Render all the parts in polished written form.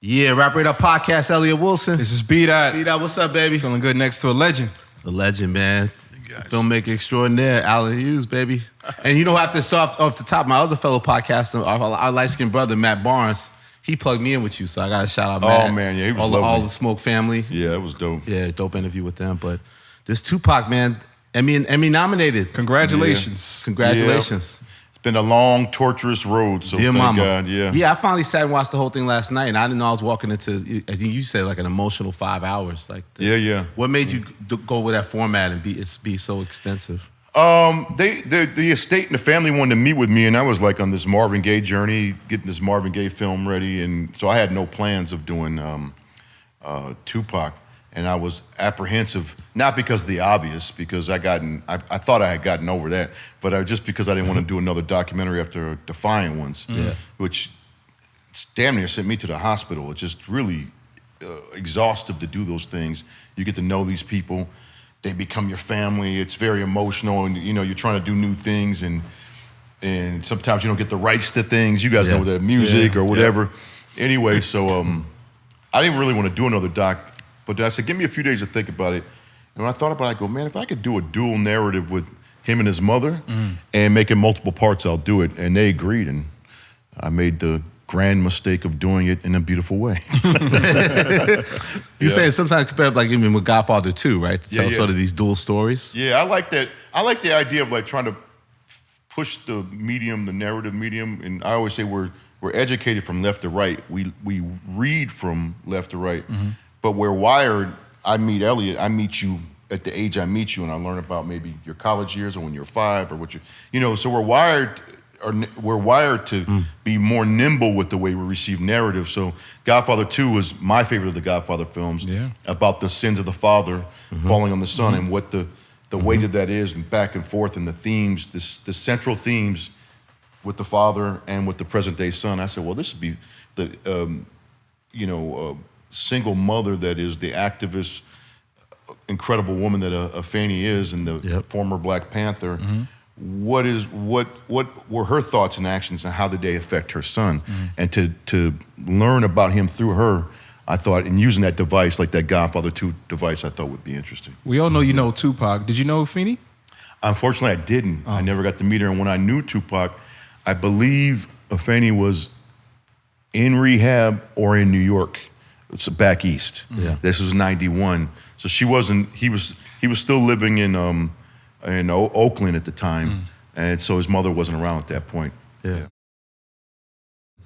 Yeah, Wrap It Up Podcast, Elliot Wilson. This is B-Dot. B-Dot, what's up, baby? Feeling good next to a legend. The legend, man. Filmmaker extraordinaire, Allen Hughes, baby. And you know, after start off the top, my other fellow podcaster, our light-skinned brother, Matt Barnes, he plugged me in with you, so I got to shout out Matt. Oh, man, yeah, he was all the Smoke family. Yeah, it was dope. Yeah, dope interview with them. But this Tupac, man, Emmy nominated. Congratulations. Yeah. Congratulations. Yeah. It's been a long, torturous road, so Dear thank mama. God, yeah. Yeah, I finally sat and watched the whole thing last night, and I didn't know I was walking into, I think you said like an emotional 5 hours. Yeah. What made you go with that format and be so extensive? The estate and the family wanted to meet with me, and I was like on this Marvin Gaye journey, getting this Marvin Gaye film ready, and so I had no plans of doing Tupac, and I was apprehensive, not because of the obvious, because I thought I had gotten over that, but just because I didn't want to do another documentary after Defiant ones, which damn near sent me to the hospital. It's just really exhaustive to do those things. You get to know these people. They become your family. It's very emotional, and you know you're trying to do new things, and sometimes you don't get the rights to things. You guys know that music or whatever. Yeah. Anyway, so I didn't really want to do another doc, but I said, give me a few days to think about it. And when I thought about it, I go, man, if I could do a dual narrative with him and his mother and make it multiple parts, I'll do it. And they agreed, and I made the grand mistake of doing it in a beautiful way. You're saying sometimes compared like even with Godfather 2, right? To tell sort of these dual stories. Yeah, I like that. I like the idea of like trying to push the medium, the narrative medium. And I always say we're educated from left to right. We read from left to right. But we're wired. I meet Elliot. I meet you at the age I meet you, and I learn about maybe your college years or when you're 5 or what so we're wired to be more nimble with the way we receive narrative. So Godfather 2 was my favorite of the Godfather films, about the sins of the father falling on the son and what the weight of that is, and back and forth, and the themes, the central themes with the father and with the present day son. I said, well, this would be the single mother that is the activist, incredible woman that Afeni is, and the former Black Panther. What were her thoughts and actions, and how did they affect her son? And to learn about him through her, I thought, and using that device, like that Godfather 2 device, I thought would be interesting. We all know you know Tupac. Did you know Afeni? Unfortunately, I didn't. I never got to meet her, and when I knew Tupac, I believe Afeni was in rehab or in New York. It's back east. This was 91. So she wasn't, he was still living in Oakland at the time, and so his mother wasn't around at that point. Yeah.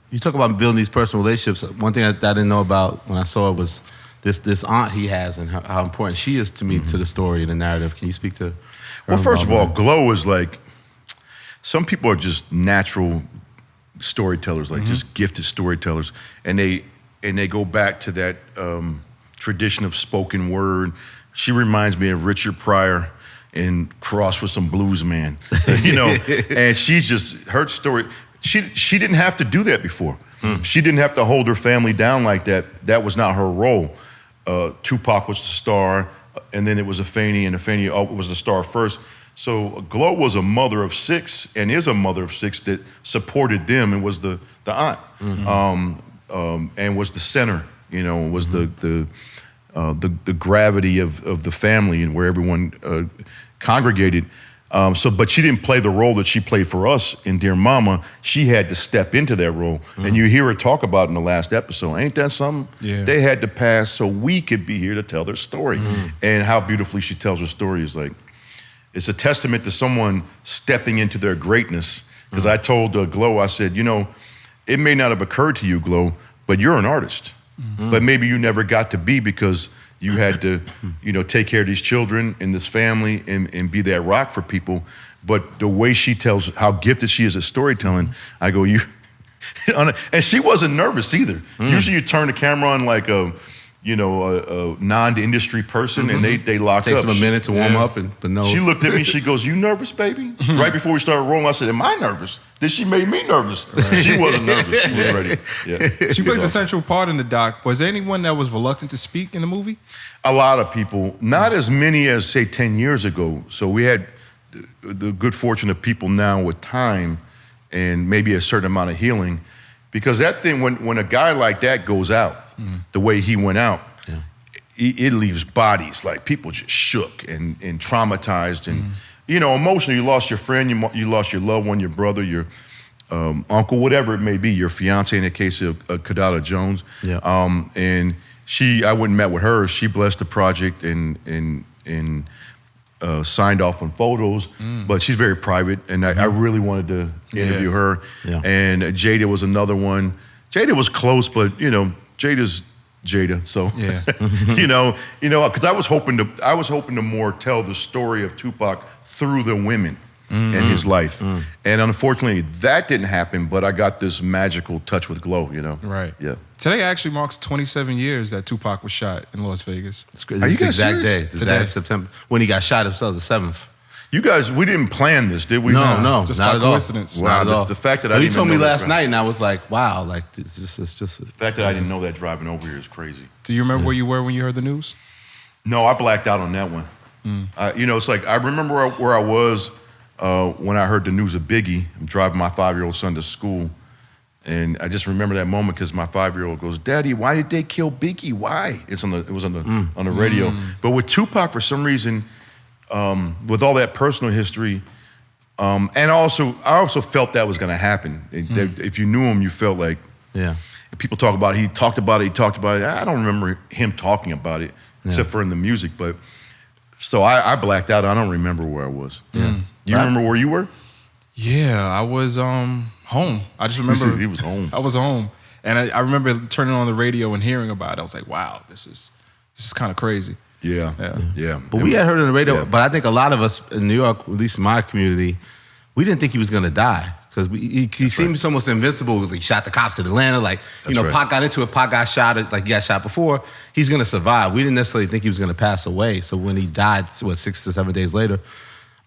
You talk about building these personal relationships. One thing I didn't know about when I saw it was this aunt he has, and how important she is to me, to the story and the narrative. Can you speak to her? Well, first of all, Glow is like, some people are just natural storytellers, like just gifted storytellers, and they go back to that tradition of spoken word. She reminds me of Richard Pryor and crossed with some blues man, and she's just, her story, she didn't have to do that before. She didn't have to hold her family down like that. That was not her role. Tupac was the star, and then it was Afeni, and Afeni was the star first. So Glow was a mother of 6, and is a mother of 6 that supported them, and was the aunt, and was the center, was the gravity of the family and where everyone congregated. But she didn't play the role that she played for us in Dear Mama. She had to step into that role. And you hear her talk about in the last episode, ain't that something? Yeah. They had to pass so we could be here to tell their story. And how beautifully she tells her story is like, it's a testament to someone stepping into their greatness. Because I told Glow, I said, it may not have occurred to you, Glow, but you're an artist. But maybe you never got to be, because you had to, take care of these children and this family and be that rock for people. But the way she tells, how gifted she is at storytelling, I go, and she wasn't nervous either. Usually you turn the camera on like a non-industry person, and they lock up. Takes them a minute to warm up, but no. She looked at me, she goes, you nervous, baby? Right before we started rolling, I said, am I nervous? Then she made me nervous. She wasn't nervous, she was ready. Yeah. She plays a central part in the doc. Was there anyone that was reluctant to speak in the movie? A lot of people, not as many as say 10 years ago. So we had the good fortune of people now with time and maybe a certain amount of healing, because that thing, when a guy like that goes out, the way he went out, it leaves bodies like people just shook and traumatized and emotionally. You lost your friend, you lost your loved one, your brother, your uncle, whatever it may be, your fiance in the case of Kadala Jones. Yeah. And I went and met with her. She blessed the project and signed off on photos, but she's very private, and I really wanted to interview her. Yeah. And Jada was another one. Jada was close, but Jada's Jada. So because I was hoping to more tell the story of Tupac through the women and his life, and unfortunately that didn't happen. But I got this magical touch with Glow. Right. Yeah. Today actually marks 27 years that Tupac was shot in Las Vegas. It's crazy. Are you It's the guys exact serious? day. The Today. exact September when he got shot himself, the 7th. You guys, we didn't plan this, did we? No, just not by at all. coincidence. Wow, Not at all. the fact that I But he didn't told even me know that, last right? night, and I was like, wow, like it's just The fact that I didn't know that driving over here is crazy. Do you remember where you were when you heard the news? No, I blacked out on that one. It's like I remember where I was when I heard the news of Biggie. I'm driving my 5-year-old son to school, and I just remember that moment because my 5-year-old goes, "Daddy, why did they kill Biggie? Why?" It was on the radio. But with Tupac, for some reason, with all that personal history, and I also felt that was going to happen. If you knew him, you felt like people talk about it. He talked about it. I don't remember him talking about it except for in the music, but. So I blacked out. I don't remember where I was. Yeah. You remember where you were? Yeah, I was home. I just remember He was home. I was home, and I remember turning on the radio and hearing about it. I was like, "Wow, this is kind of crazy." Yeah. But we had heard on the radio. Yeah. But I think a lot of us in New York, at least in my community, we didn't think he was going to die because he seemed almost invincible. He shot the cops in Atlanta. Like Right. Pac got into it. Pac got shot. Like he got shot before. He's going to survive. We didn't necessarily think he was going to pass away. So when he died, 6 to 7 days later,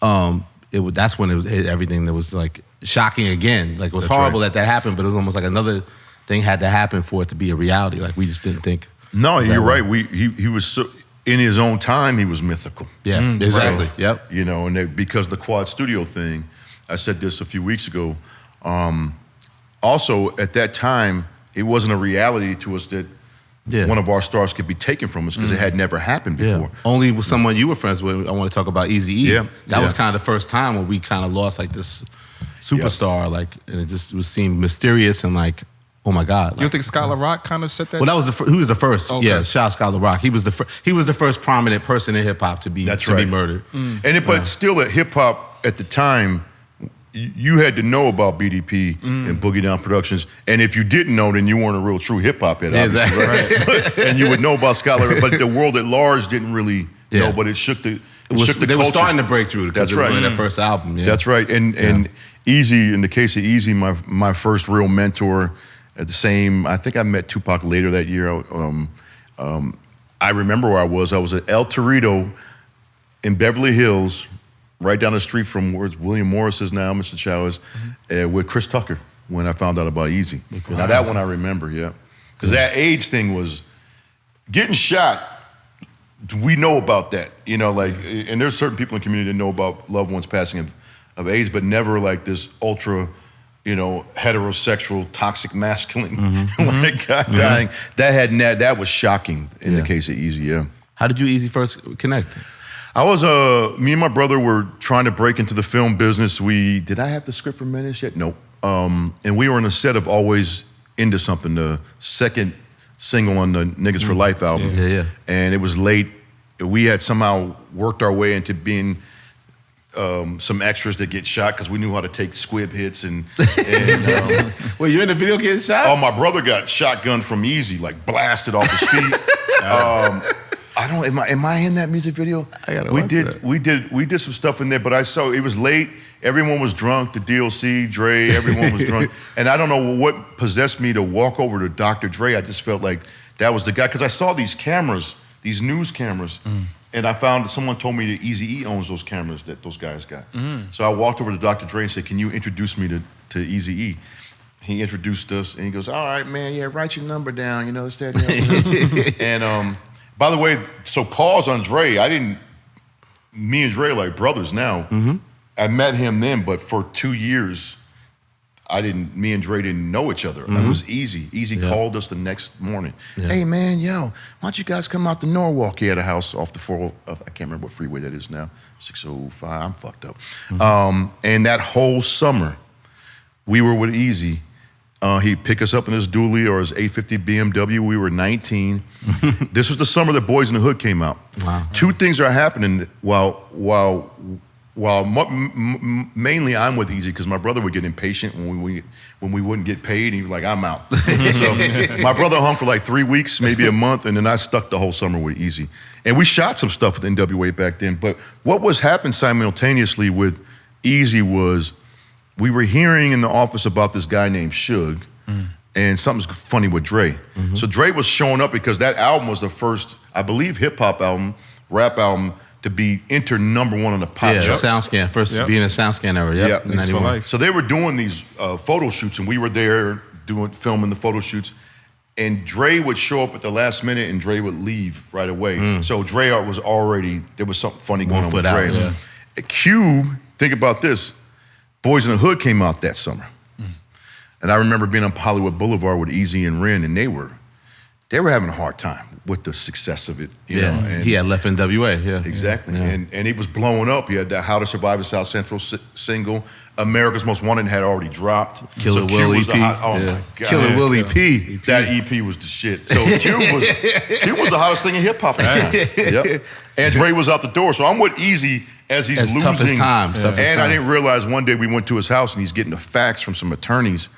that's when it hit everything that was like shocking again. Like it was horrible that happened, but it was almost like another thing had to happen for it to be a reality. Like we just didn't think. No, you're right. He was so, in his own time. He was mythical. Yeah, exactly. So, Yep. And because the Quad Studio thing, I said this a few weeks ago. Also, at that time, it wasn't a reality to us that one of our stars could be taken from us because it had never happened before. Only with someone you were friends with. I want to talk about Eazy-E. Yeah. That was kind of the first time when we kind of lost like this superstar, like, and it just seemed mysterious and like, oh my God. You don't think Skylar Rock kind of set that? Well, that was he was the first. Okay. Yeah, shout out Skylar Rock. He was the first prominent person in hip hop to be be murdered. But still, at hip hop at the time, you had to know about BDP and Boogie Down Productions, and if you didn't know, then you weren't a real true hip hop head, obviously, right? And you would know about Skylar, but the world at large didn't really know. But it shook the culture. They were starting to break through because it was on their first album. Yeah. That's right. And Eazy, in the case of Eazy, my first real mentor. At the same, I think I met Tupac later that year. I remember where I was. I was at El Torito in Beverly Hills, right down the street from where William Morris is now, Mr. Chavez, with Chris Tucker when I found out about Eazy. Now that one I remember, because that AIDS thing was getting shot. We know about that, and there's certain people in the community that know about loved ones passing of AIDS, but never like this ultra. Heterosexual, toxic masculine, like guy dying. That was shocking in the case of Eazy. Yeah. How did you Eazy first connect? I was me and my brother were trying to break into the film business. Did I have the script for Menace yet? Nope. And we were on the set of Always Into Something, the second single on the Niggas for Life album. Yeah. And it was late. We had somehow worked our way into being some extras that get shot because we knew how to take squib hits and Wait, you're in the video getting shot? Oh, my brother got shotgunned from Eazy, like blasted off his feet. I don't. Am I in that music video? I gotta watch that. We did some stuff in there, but I saw it was late. Everyone was drunk. The DLC, Dre, everyone was drunk, and I don't know what possessed me to walk over to Dr. Dre. I just felt like that was the guy because I saw these cameras, these news cameras. And I found someone told me that Eazy-E owns those cameras that those guys got. So I walked over to Dr. Dre and said, "Can you introduce me to Eazy-E?" He introduced us, and he goes, "All right, man, write your number down, it's that." And by the way, so pause on Dre. Me and Dre are like brothers now. I met him then, but for 2 years, me and Dre didn't know each other. It was Easy. Easy called us the next morning. Yeah. Hey man, why don't you guys come out to Norwalk? He had a house off the I can't remember what freeway that is now, 605, I'm fucked up. And that whole summer, we were with Easy. He'd pick us up in his dually or his 850 BMW. We were 19. This was the summer that Boys in the Hood came out. Wow. Two things are happening while mainly I'm with Easy because my brother would get impatient when we wouldn't get paid. He was like, I'm out. So my brother hung for like 3 weeks, maybe a month, and then I stuck the whole summer with Easy. And we shot some stuff with NWA back then. But what was happening simultaneously with Easy was we were hearing in the office about this guy named Suge, and something's funny with Dre. So Dre was showing up because that album was the first, I believe, hip-hop album, rap album, to be entered #1 on the pop charts. SoundScan, first being a SoundScan era. Yeah, Thanks for life. So they were doing these photo shoots, and we were there filming the photo shoots. And Dre would show up at the last minute, and Dre would leave right away. So Dre was already, there was something funny going on with Dre. Cube, think about this, Boys in the Hood came out that summer. And I remember being on Hollywood Boulevard with Easy and Ren, and they were having a hard time with the success of it. You know? And he had left NWA. Exactly. And it was blowing up. He had that How to Survive in South Central single. America's Most Wanted had already dropped. Killer Will EP. My God. Killer Will EP. That EP was the shit. So Cube was the hottest thing in hip hop. Yep. And Dre was out the door. So I'm with Easy as he's losing. Toughest time. And I didn't realize one day we went to his house and he's getting a fax from some attorneys.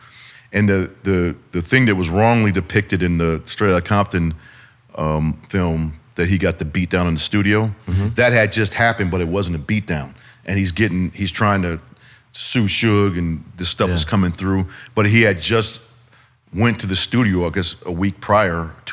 And the thing that was wrongly depicted in the Straight Outta Compton film that he got the beat down in the studio, that had just happened, but it wasn't a beat down. And he's trying to sue Suge, and this stuff was coming through. But he had just went to the studio, I guess, 2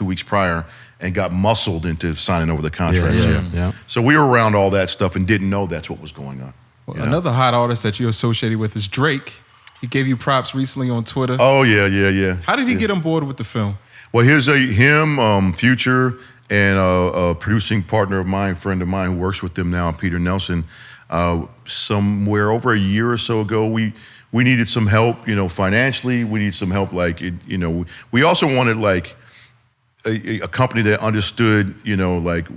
weeks prior, and got muscled into signing over the contract. So we were around all that stuff and didn't know that's what was going on. Well, another hot artist that you're associated with is Drake. He gave you props recently on Twitter. Oh, yeah. How did he get on board with the film? Well, here's him, Future, and a producing partner of mine, friend of mine who works with them now, Peter Nelson. Somewhere over a year or so ago, we needed some help, financially. We needed some help, we also wanted a company that understood,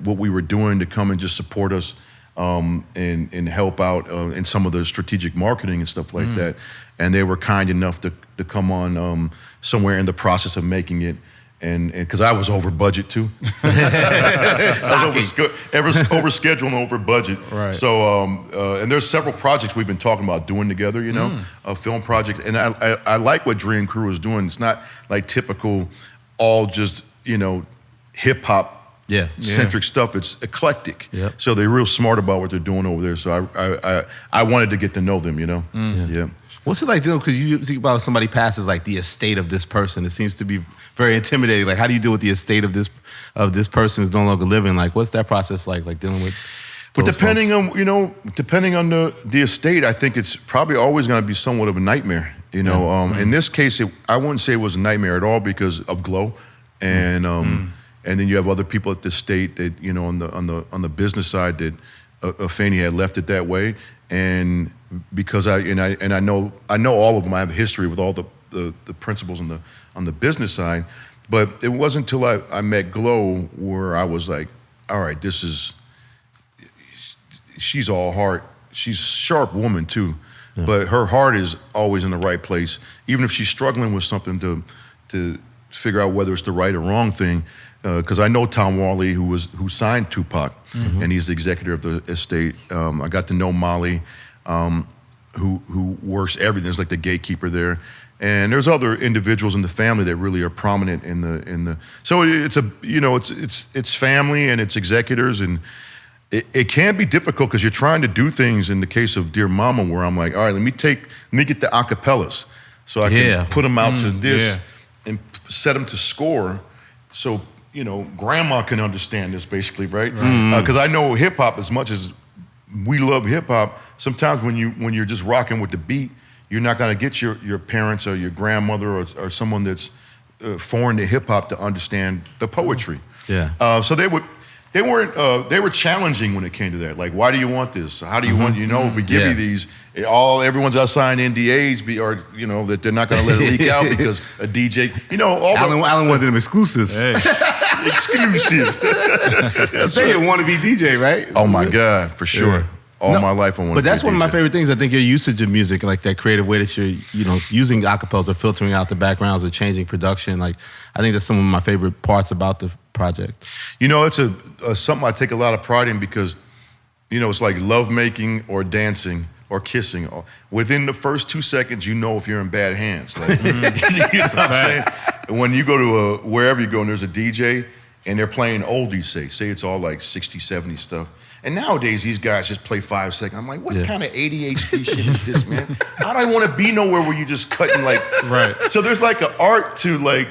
what we were doing to come and just support us and help out in some of the strategic marketing and stuff like that. And they were kind enough to come on somewhere in the process of making it. And because I was over budget too. I was over schedule and over budget. Right. So, and there's several projects we've been talking about doing together, a film project. And I like what Dreamcrew is doing. It's not like typical, all just, hip hop centric stuff. It's eclectic. So they're real smart about what they're doing over there. So I wanted to get to know them, Yeah. What's it like, because you think about somebody passes like the estate of this person. It seems to be very intimidating. Like, how do you deal with the estate of this person who's no longer living? Like, what's that process like dealing with? But depending on the estate, I think it's probably always going to be somewhat of a nightmare. In this case, I wouldn't say it was a nightmare at all because of Glow, and then you have other people at the state that on the business side that Afeni had left it that way, and because I know all of them. I have a history with all the principals on the business side, but it wasn't until I met Glow where I was like, all right, she's all heart. She's a sharp woman too, but her heart is always in the right place. Even if she's struggling with something to figure out whether it's the right or wrong thing, because I know Tom Wally, who signed Tupac, and he's the executive of the estate. I got to know Molly, who works everything. It's like the gatekeeper there. And there's other individuals in the family that really are prominent in the. So it's family and it's executors, and it can be difficult because you're trying to do things. In the case of Dear Mama, where I'm like, all right, let me get the acapellas, so I can put them out to this and set them to score, so Grandma can understand this basically, right? Because I know hip hop, as much as we love hip hop, sometimes when you're just rocking with the beat, you're not going to get your parents or your grandmother or someone that's foreign to hip hop to understand the poetry. So they weren't. They were challenging when it came to that. Like, why do you want this? How do you want? You know, if we give you these, everyone's got to sign NDAs, or you know that they're not going to let it leak out because a DJ. You know, Allen wanted them exclusives. Hey. Exclusive. That's right. You want to be DJ, right? Oh my God, for sure. Yeah. All my life I want to be But that's a one of my DJ. favorite things. I think your usage of music, like that creative way that you're, using acapellas or filtering out the backgrounds or changing production. Like, I think that's some of my favorite parts about the project. You know, it's something I take a lot of pride in because, it's like lovemaking or dancing or kissing. Within the first 2 seconds, you know if you're in bad hands. Like, you know what I'm saying? When you go to wherever you go and there's a DJ and they're playing oldies, say it's all like 60, 70 stuff. And nowadays, these guys just play 5 seconds. I'm like, what kind of ADHD shit is this, man? I don't want to be nowhere where you just cutting like... Right. So there's like an art to like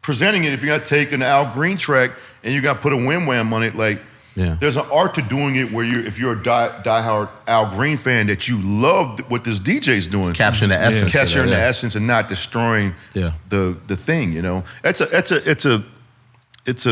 presenting it. If you're going to take an Al Green track and you got to put a wham wham on it, like there's an art to doing it where if you're a diehard Al Green fan that you love what this DJ's doing. It's capturing the essence. Capturing the essence and not destroying the thing, It's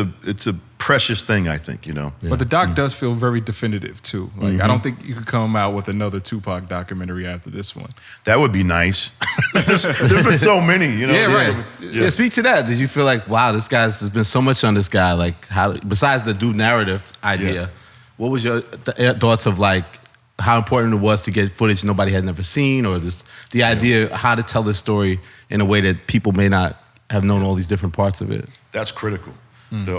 a precious thing, I think, But the doc does feel very definitive too. Like I don't think you could come out with another Tupac documentary after this one. That would be nice. there's been so many, Yeah, right. Yeah, speak to that. Did you feel like, wow, there's been so much on this guy? Like, how besides the do narrative idea, what was your thoughts of like how important it was to get footage nobody had never seen, or just the idea how to tell this story in a way that people may not have known all these different parts of it? That's critical.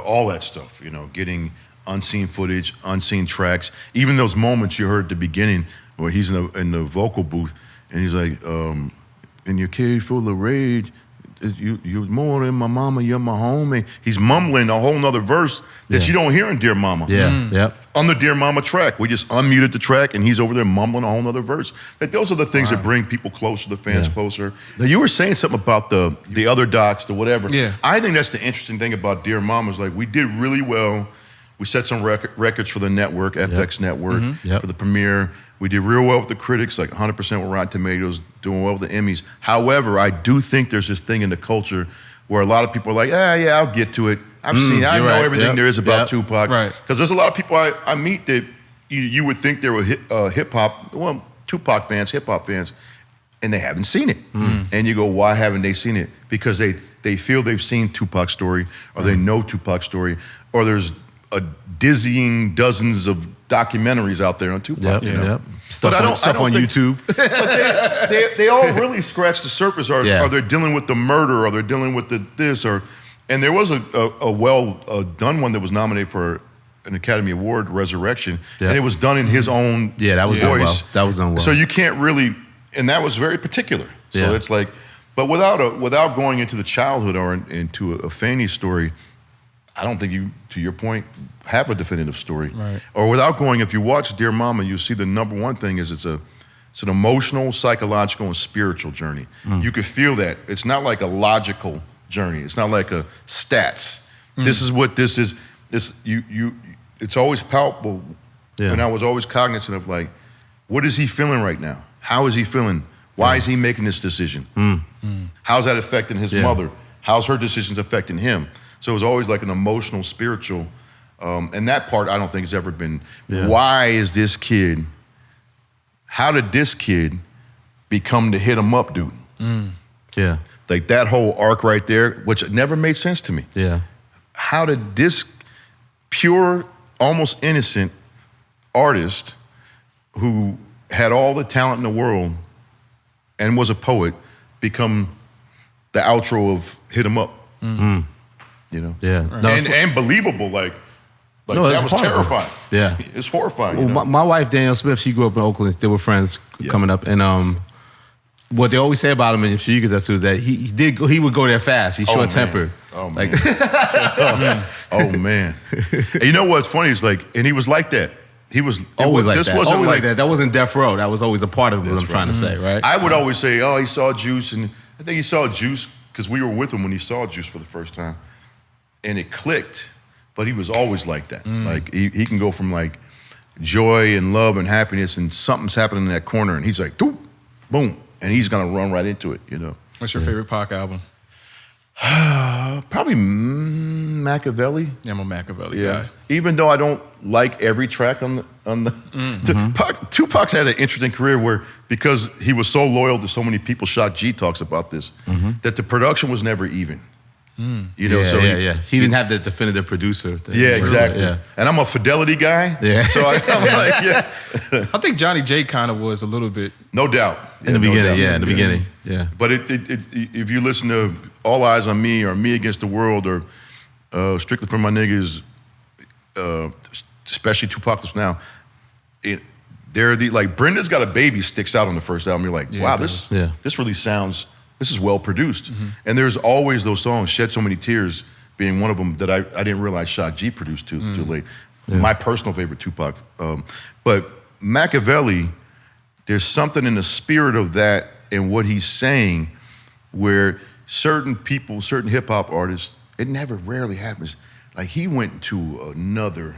All that stuff, getting unseen footage, unseen tracks, even those moments you heard at the beginning where he's in the vocal booth and he's like, in your cage full of rage, you're more than my mama, you're my homie. He's mumbling a whole nother verse that you don't hear in Dear Mama. On the Dear Mama track, we just unmuted the track and he's over there mumbling a whole nother verse. Like those are the things that bring people closer, the fans closer. Now you were saying something about the other docs, the whatever. Yeah. I think that's the interesting thing about Dear Mama is like we did really well. We set some records for the network, FX Network, for the premiere. We did real well with the critics, like 100% with Rotten Tomatoes, doing well with the Emmys. However, I do think there's this thing in the culture where a lot of people are like, yeah, I'll get to it. I know everything there is about Tupac. Right. Because there's a lot of people I meet that you would think they were hip-hop, well, Tupac fans, hip-hop fans, and they haven't seen it. And you go, why haven't they seen it? Because they feel they've seen Tupac's story, or they know Tupac's story, or there's a dizzying dozens of documentaries out there on Tupac. Stuff on think, YouTube. But they all really scratch the surface. Are they dealing with the murder? Are they dealing with this? And there was a well done one that was nominated for an Academy Award, Resurrection, and it was done in his own that was voice. done well. That was done well. So you can't really, and that was very particular. So it's like, but without going into the childhood or into a Afeni story, I don't think you, to your point, have a definitive story. Right. Or without going, if you watch Dear Mama, you'll see the number one thing is it's an emotional, psychological, and spiritual journey. You could feel that. It's not like a logical journey. It's not like a stats. This is what this is. It's always palpable. And I was always cognizant of like, what is he feeling right now? How is he feeling? Why is he making this decision? How's that affecting his mother? How's her decisions affecting him? So it was always like an emotional, spiritual, and that part I don't think has ever been, why is this kid, how did this kid become the hit 'em up dude? Like that whole arc right there, which never made sense to me. How did this pure, almost innocent artist who had all the talent in the world and was a poet become the outro of Hit 'em Up? And believable, like that was terrifying. It's horrifying. Well, my wife Danielle Smith, she grew up in Oakland. They were friends coming up, and what they always say about him in Sheikas is that he would go there fast. He's short tempered. Oh man. Oh man. And you know what's funny is like, and he was like that. He was always like this that. Wasn't always like that. That wasn't death row. That was always a part of what I'm trying to say, right? I would always say, oh, he saw Juice, and I think he saw Juice because we were with him when he saw Juice for the first time. And it clicked, but he was always like that. Like he can go from like joy and love and happiness, and something's happening in that corner, and he's like, doop, boom, and he's gonna run right into it. What's your favorite Pac album? Probably Machiavelli. Yeah, I'm a Machiavelli Yeah. guy. Even though I don't like every track on the Tupac's had an interesting career where, because he was so loyal to so many people, Shock G talks about this, that the production was never even. You know, so he didn't have the definitive producer. Yeah, exactly. Yeah. And I'm a fidelity guy. Yeah. So I'm like, yeah. I think Johnny J kind of was a little bit. No doubt. In the beginning, yeah. But if you listen to All Eyes on Me or Me Against the World or Strictly for My Niggas, especially Tupac Just Now, they're like Brenda's Got a Baby sticks out on the first album. You're like, wow, this really sounds, this is well produced. And there's always those songs, Shed So Many Tears being one of them that I didn't realize Shock G produced too late. Yeah. My personal favorite Tupac. But Machiavelli, there's something in the spirit of that and what he's saying where certain people, certain hip hop artists, it never rarely happens. Like he went to another,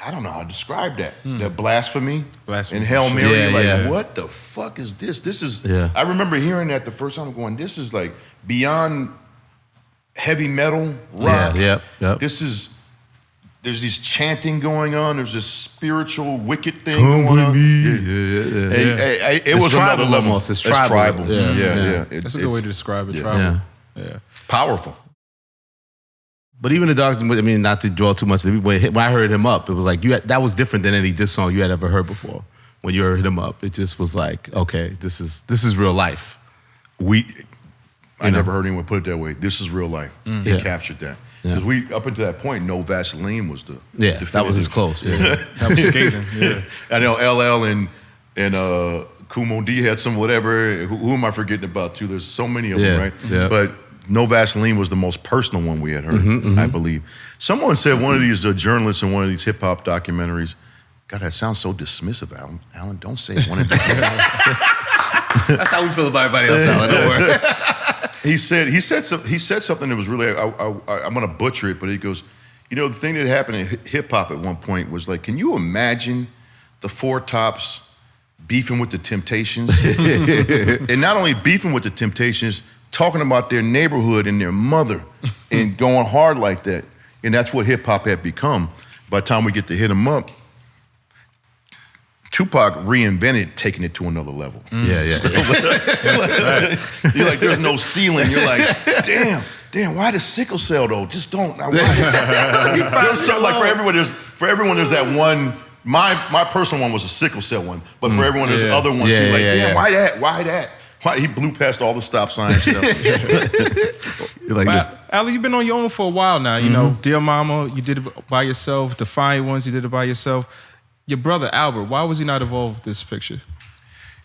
I don't know how to describe that. That blasphemy and Hail Mary. What the fuck is this? This is, I remember hearing that the first time going, this is like beyond heavy metal rock. This is, there's this chanting going on. There's this spiritual wicked thing going on. It was another level. Almost. It's tribal. That's a good way to describe it. Tribal. Yeah. Powerful. But even the Dogg, I mean, not to draw too much, when I heard him up, it was like, that was different than any diss song you had ever heard before. When you heard him up, it just was like, okay, this is real life. I never heard anyone put it that way. This is real life. He captured that. Because up until that point, No Vaseline was the definitive. That was his close. That was skating. I know LL and Kumo D had some whatever. Who am I forgetting about too? There's so many of them, right? Yeah. But No Vaseline was the most personal one we had heard, I believe. Someone said, one of these journalists in one of these hip hop documentaries, God, that sounds so dismissive, Alan. Alan, don't say one of these. That's how we feel about everybody else, Alan. Don't worry. He said something that was really, I'm gonna butcher it, but he goes, you know, the thing that happened in hip hop at one point was like, can you imagine the Four Tops beefing with the Temptations? And not only beefing with the Temptations, talking about their neighborhood and their mother and going hard like that. And that's what hip hop had become. By the time we get to Hit 'Em Up, Tupac reinvented taking it to another level. Yeah. You're like, there's no ceiling. You're like, damn, why the sickle cell though? Just don't. Like for everyone, there's that one. My personal one was a sickle cell one, but for everyone, there's other ones too. Like, damn, why that? Why that? Why he blew past all the stop signs? You know? Allen, you've been on your own for a while now. You know, Dear Mama, you did it by yourself. Defiant Ones, you did it by yourself. Your brother Albert, why was he not involved with this picture?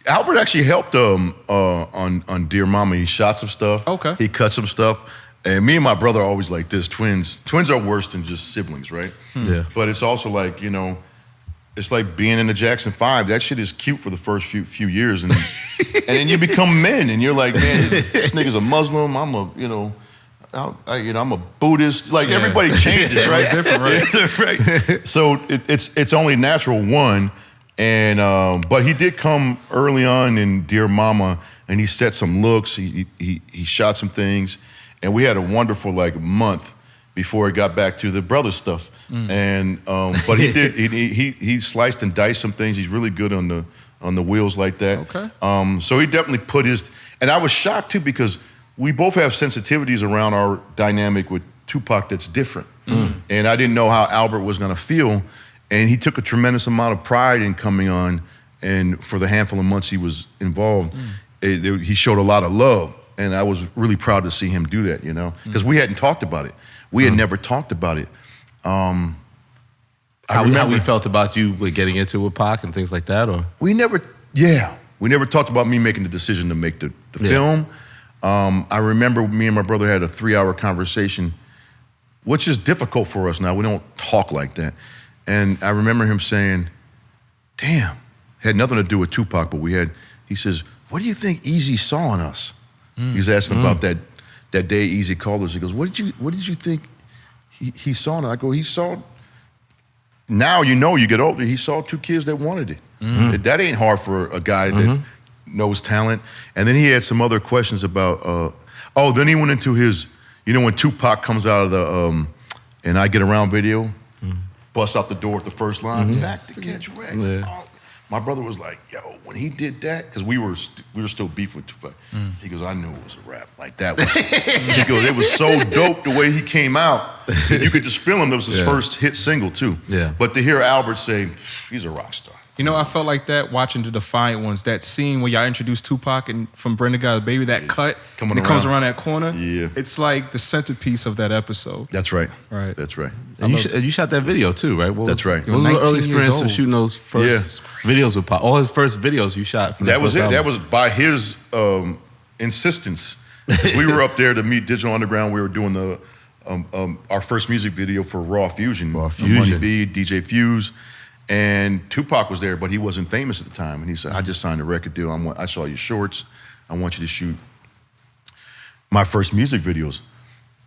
Albert actually helped on Dear Mama. He shot some stuff. Okay. He cut some stuff. And me and my brother are always like this. Twins are worse than just siblings, right? Yeah. But it's also like, you know, it's like being in the Jackson 5. That shit is cute for the first few years, and and then you become men, and you're like, man, this nigga's a Muslim. I'm a Buddhist. Like everybody changes, right? It's different, right? Right. So it's only natural, one, and but he did come early on in Dear Mama, and he set some looks. He shot some things, and we had a wonderful like month before it got back to the brother stuff. And but he did he sliced and diced some things. He's really good on the wheels like that. Okay. So he definitely put his, and I was shocked too because we both have sensitivities around our dynamic with Tupac that's different. And I didn't know how Albert was gonna feel. And he took a tremendous amount of pride in coming on, and for the handful of months he was involved, he showed a lot of love. And I was really proud to see him do that, you know, because we hadn't talked about it. We had never talked about it. How we felt about you with getting into it with Pac and things like that, or we never talked about me making the decision to make the film. I remember me and my brother had a 3-hour conversation, which is difficult for us now. We don't talk like that. And I remember him saying, "Damn," had nothing to do with Tupac, but he says, "What do you think Easy saw in us?" He was asking about that day Easy called us. He goes, what did you think he saw in us? I go, he saw, now you get older, he saw 2 kids that wanted it. That ain't hard for a guy that knows talent. And then he had some other questions about, then he went into his You know when Tupac comes out of the and I Get Around video, busts out the door at the first line, back to catch wreck. Yeah. Oh, my brother was like, yo, when he did that, because we were still beef with Tupac. He goes, I knew it was a rap. Like that was, he goes, it was so dope the way he came out. And you could just feel him. That was his first hit single too. Yeah. But to hear Albert say, he's a rock star. You know, I felt like that watching the Defiant Ones. That scene where y'all introduced Tupac and from Brenda Guy's Baby, that cut, Coming and it comes around that corner. Yeah. It's like the centerpiece of that episode. That's right. Right. That's right. And you shot that video too, right? That's right. What was the 19 early years experience of old. shooting those first videos with Pop? All his first videos you shot from That the was first it. album. That was by his insistence. We were up there to meet Digital Underground. We were doing our first music video for Raw Fusion. Raw Money Fusion. B, DJ Fuse. And Tupac was there, but he wasn't famous at the time. And he said, I just signed a record deal. I saw your shorts. I want you to shoot my first music videos.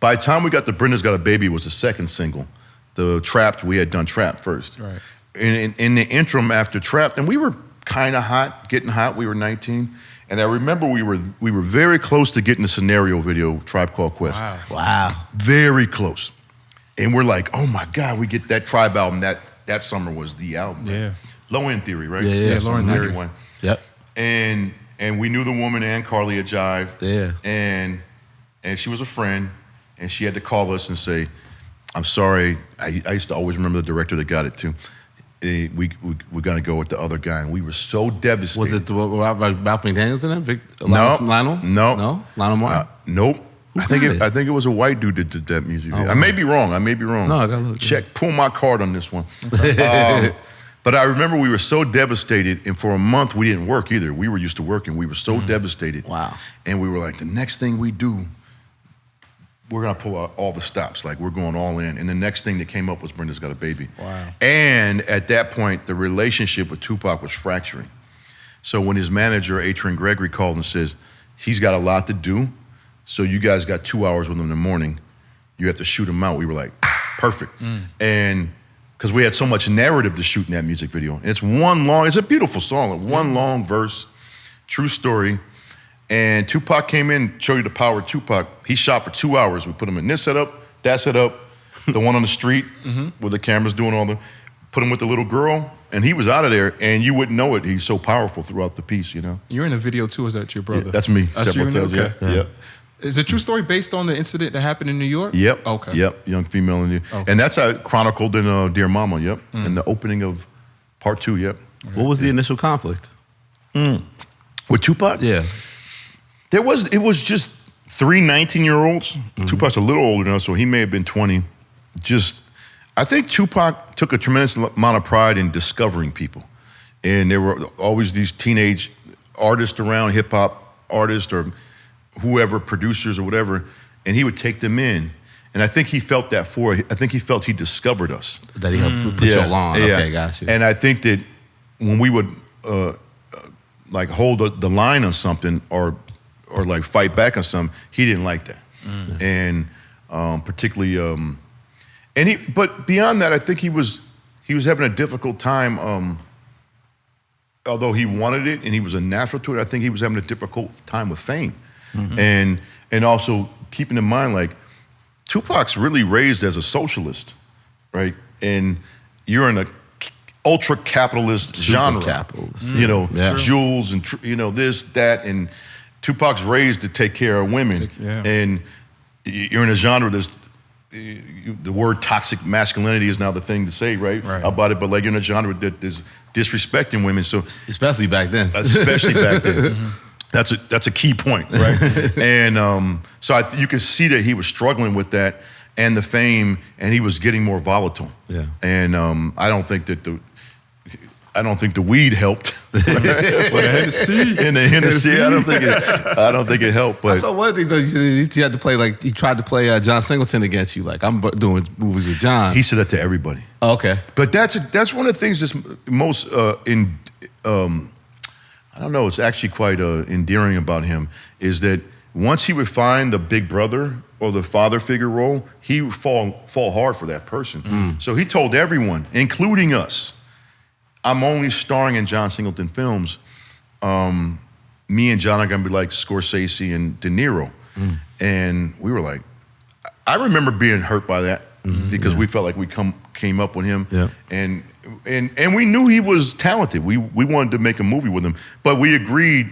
By the time we got to Brenda's Got a Baby, it was the second single. The Trapped, we had done Trapped first. Right. In the interim after Trapped, and we were kind of hot, getting hot. We were 19. And I remember we were very close to getting the Scenario video, Tribe Called Quest. Wow. Very close. And we're like, oh my God, we get that Tribe album. That summer was the album. Yeah. Right? Low End Theory, right? Yeah, Low End Theory. 91. Yep. And we knew the woman, Ann Carly, at Jive. Yeah. And she was a friend, and she had to call us and say, I'm sorry. I used to always remember the director that got it too. We're gonna go with the other guy, and we were so devastated. Was it Ralph McDaniels in it? No. Lionel? No. Lionel Martin? Nope. Who I think got it was a white dude that did that music video. wow. I may be wrong. No, I gotta look. Pull my card on this one. But I remember we were so devastated, and for a month we didn't work either. We were used to working. We were so devastated. Wow. And we were like, the next thing we do, we're gonna pull out all the stops. Like we're going all in. And the next thing that came up was Brenda's Got a Baby. Wow. And at that point, the relationship with Tupac was fracturing. So when his manager, Atron Gregory, called and says, he's got a lot to do, so you guys got 2 hours with him in the morning. You have to shoot him out. We were like, perfect. And because we had so much narrative to shoot in that music video. And it's a beautiful song, one long verse, true story. And Tupac came in, showed you the power of Tupac. He shot for 2 hours. We put him in this setup, that setup, the one on the street where the camera's doing all the, put him with the little girl, and he was out of there, and you wouldn't know it. He's so powerful throughout the piece, you know? You're in the video too, or is that your brother? Yeah, that's me, That's several you? times, Okay. yeah. Is the true story based on the incident that happened in New York? Yep. Okay. Yep. Young female in the, Okay. and that's chronicled in Dear Mama. Yep. And the opening of part 2. Yep. What was the initial conflict? With Tupac. Yeah. It was just 3 19-year-olds. Tupac's a little older now, so he may have been 20. I think Tupac took a tremendous amount of pride in discovering people, and there were always these teenage artists around, hip hop artists or whoever, producers or whatever, and he would take them in. And I think he felt that I think he felt he discovered us. That he helped put you along. Okay, got you. And I think that when we would like hold the line on something or like fight back on something, he didn't like that. And particularly, but beyond that, I think he was having a difficult time. Although he wanted it and he was a natural to it, I think he was having a difficult time with fame. And also keeping in mind, like, Tupac's really raised as a socialist, right? And you're in a ultra capitalist genre. Capitalist. You know, Yeah. jewels and this, that, and Tupac's raised to take care of women. Yeah. And you're in a genre that's the word toxic masculinity is now the thing to say, right? About it, but like you're in a genre that is disrespecting women. So especially back then. especially back then. That's a key point, right? And so you could see that he was struggling with that and the fame, and he was getting more volatile. Yeah. And I don't think the weed helped. But the Hennessy, I don't think it helped. But I saw one of the things though, he had to play, like, he tried to play John Singleton against you. Like, I'm doing movies with John. he said that to everybody. Oh, okay. But that's one of the things that's most I don't know, it's actually quite endearing about him, is that once he would find the big brother or the father figure role, he would fall hard for that person. So he told everyone, including us, I'm only starring in John Singleton films. Me and John are gonna be like Scorsese and De Niro. And we were like, I remember being hurt by that because we felt like we came up with him, and we knew he was talented. We wanted to make a movie with him, but we agreed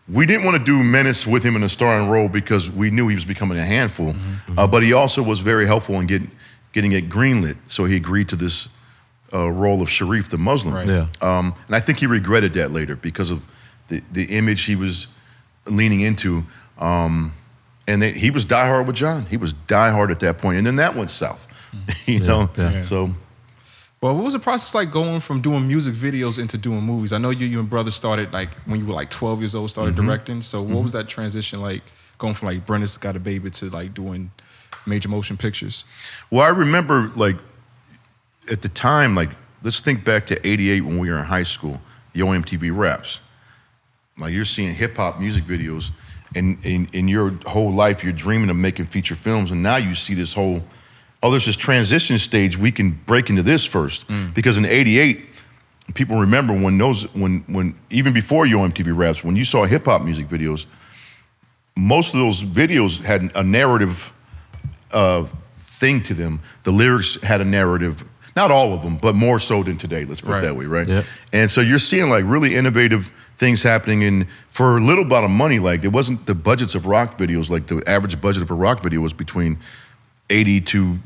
we didn't want to do Menace with him in a starring role because we knew he was becoming a handful. But he also was very helpful in getting it greenlit. So he agreed to this role of Sharif the Muslim. Right. Yeah. And I think he regretted that later because of the image he was leaning into. He was diehard with John. He was diehard at that point, and then that went south. you know. So. Well, what was the process like going from doing music videos into doing movies? I know you and brother started like when you were like 12 years old, started directing. So what was that transition like going from like Brenda's Got a Baby to like doing major motion pictures? Well, I remember like at the time, like let's think back to '88 when we were in high school, Yo MTV Raps. Like you're seeing hip hop music videos, and in your whole life you're dreaming of making feature films, and now you see this whole there's this transition stage. We can break into this first because in '88, people remember when even before Yo MTV Raps, when you saw hip hop music videos, most of those videos had a narrative thing to them. The lyrics had a narrative. Not all of them, but more so than today. Let's put it that way, right? Yep. And so you're seeing like really innovative things happening, and for a little amount of money. Like it wasn't the budgets of rock videos. Like the average budget of a rock video was between $80,000 to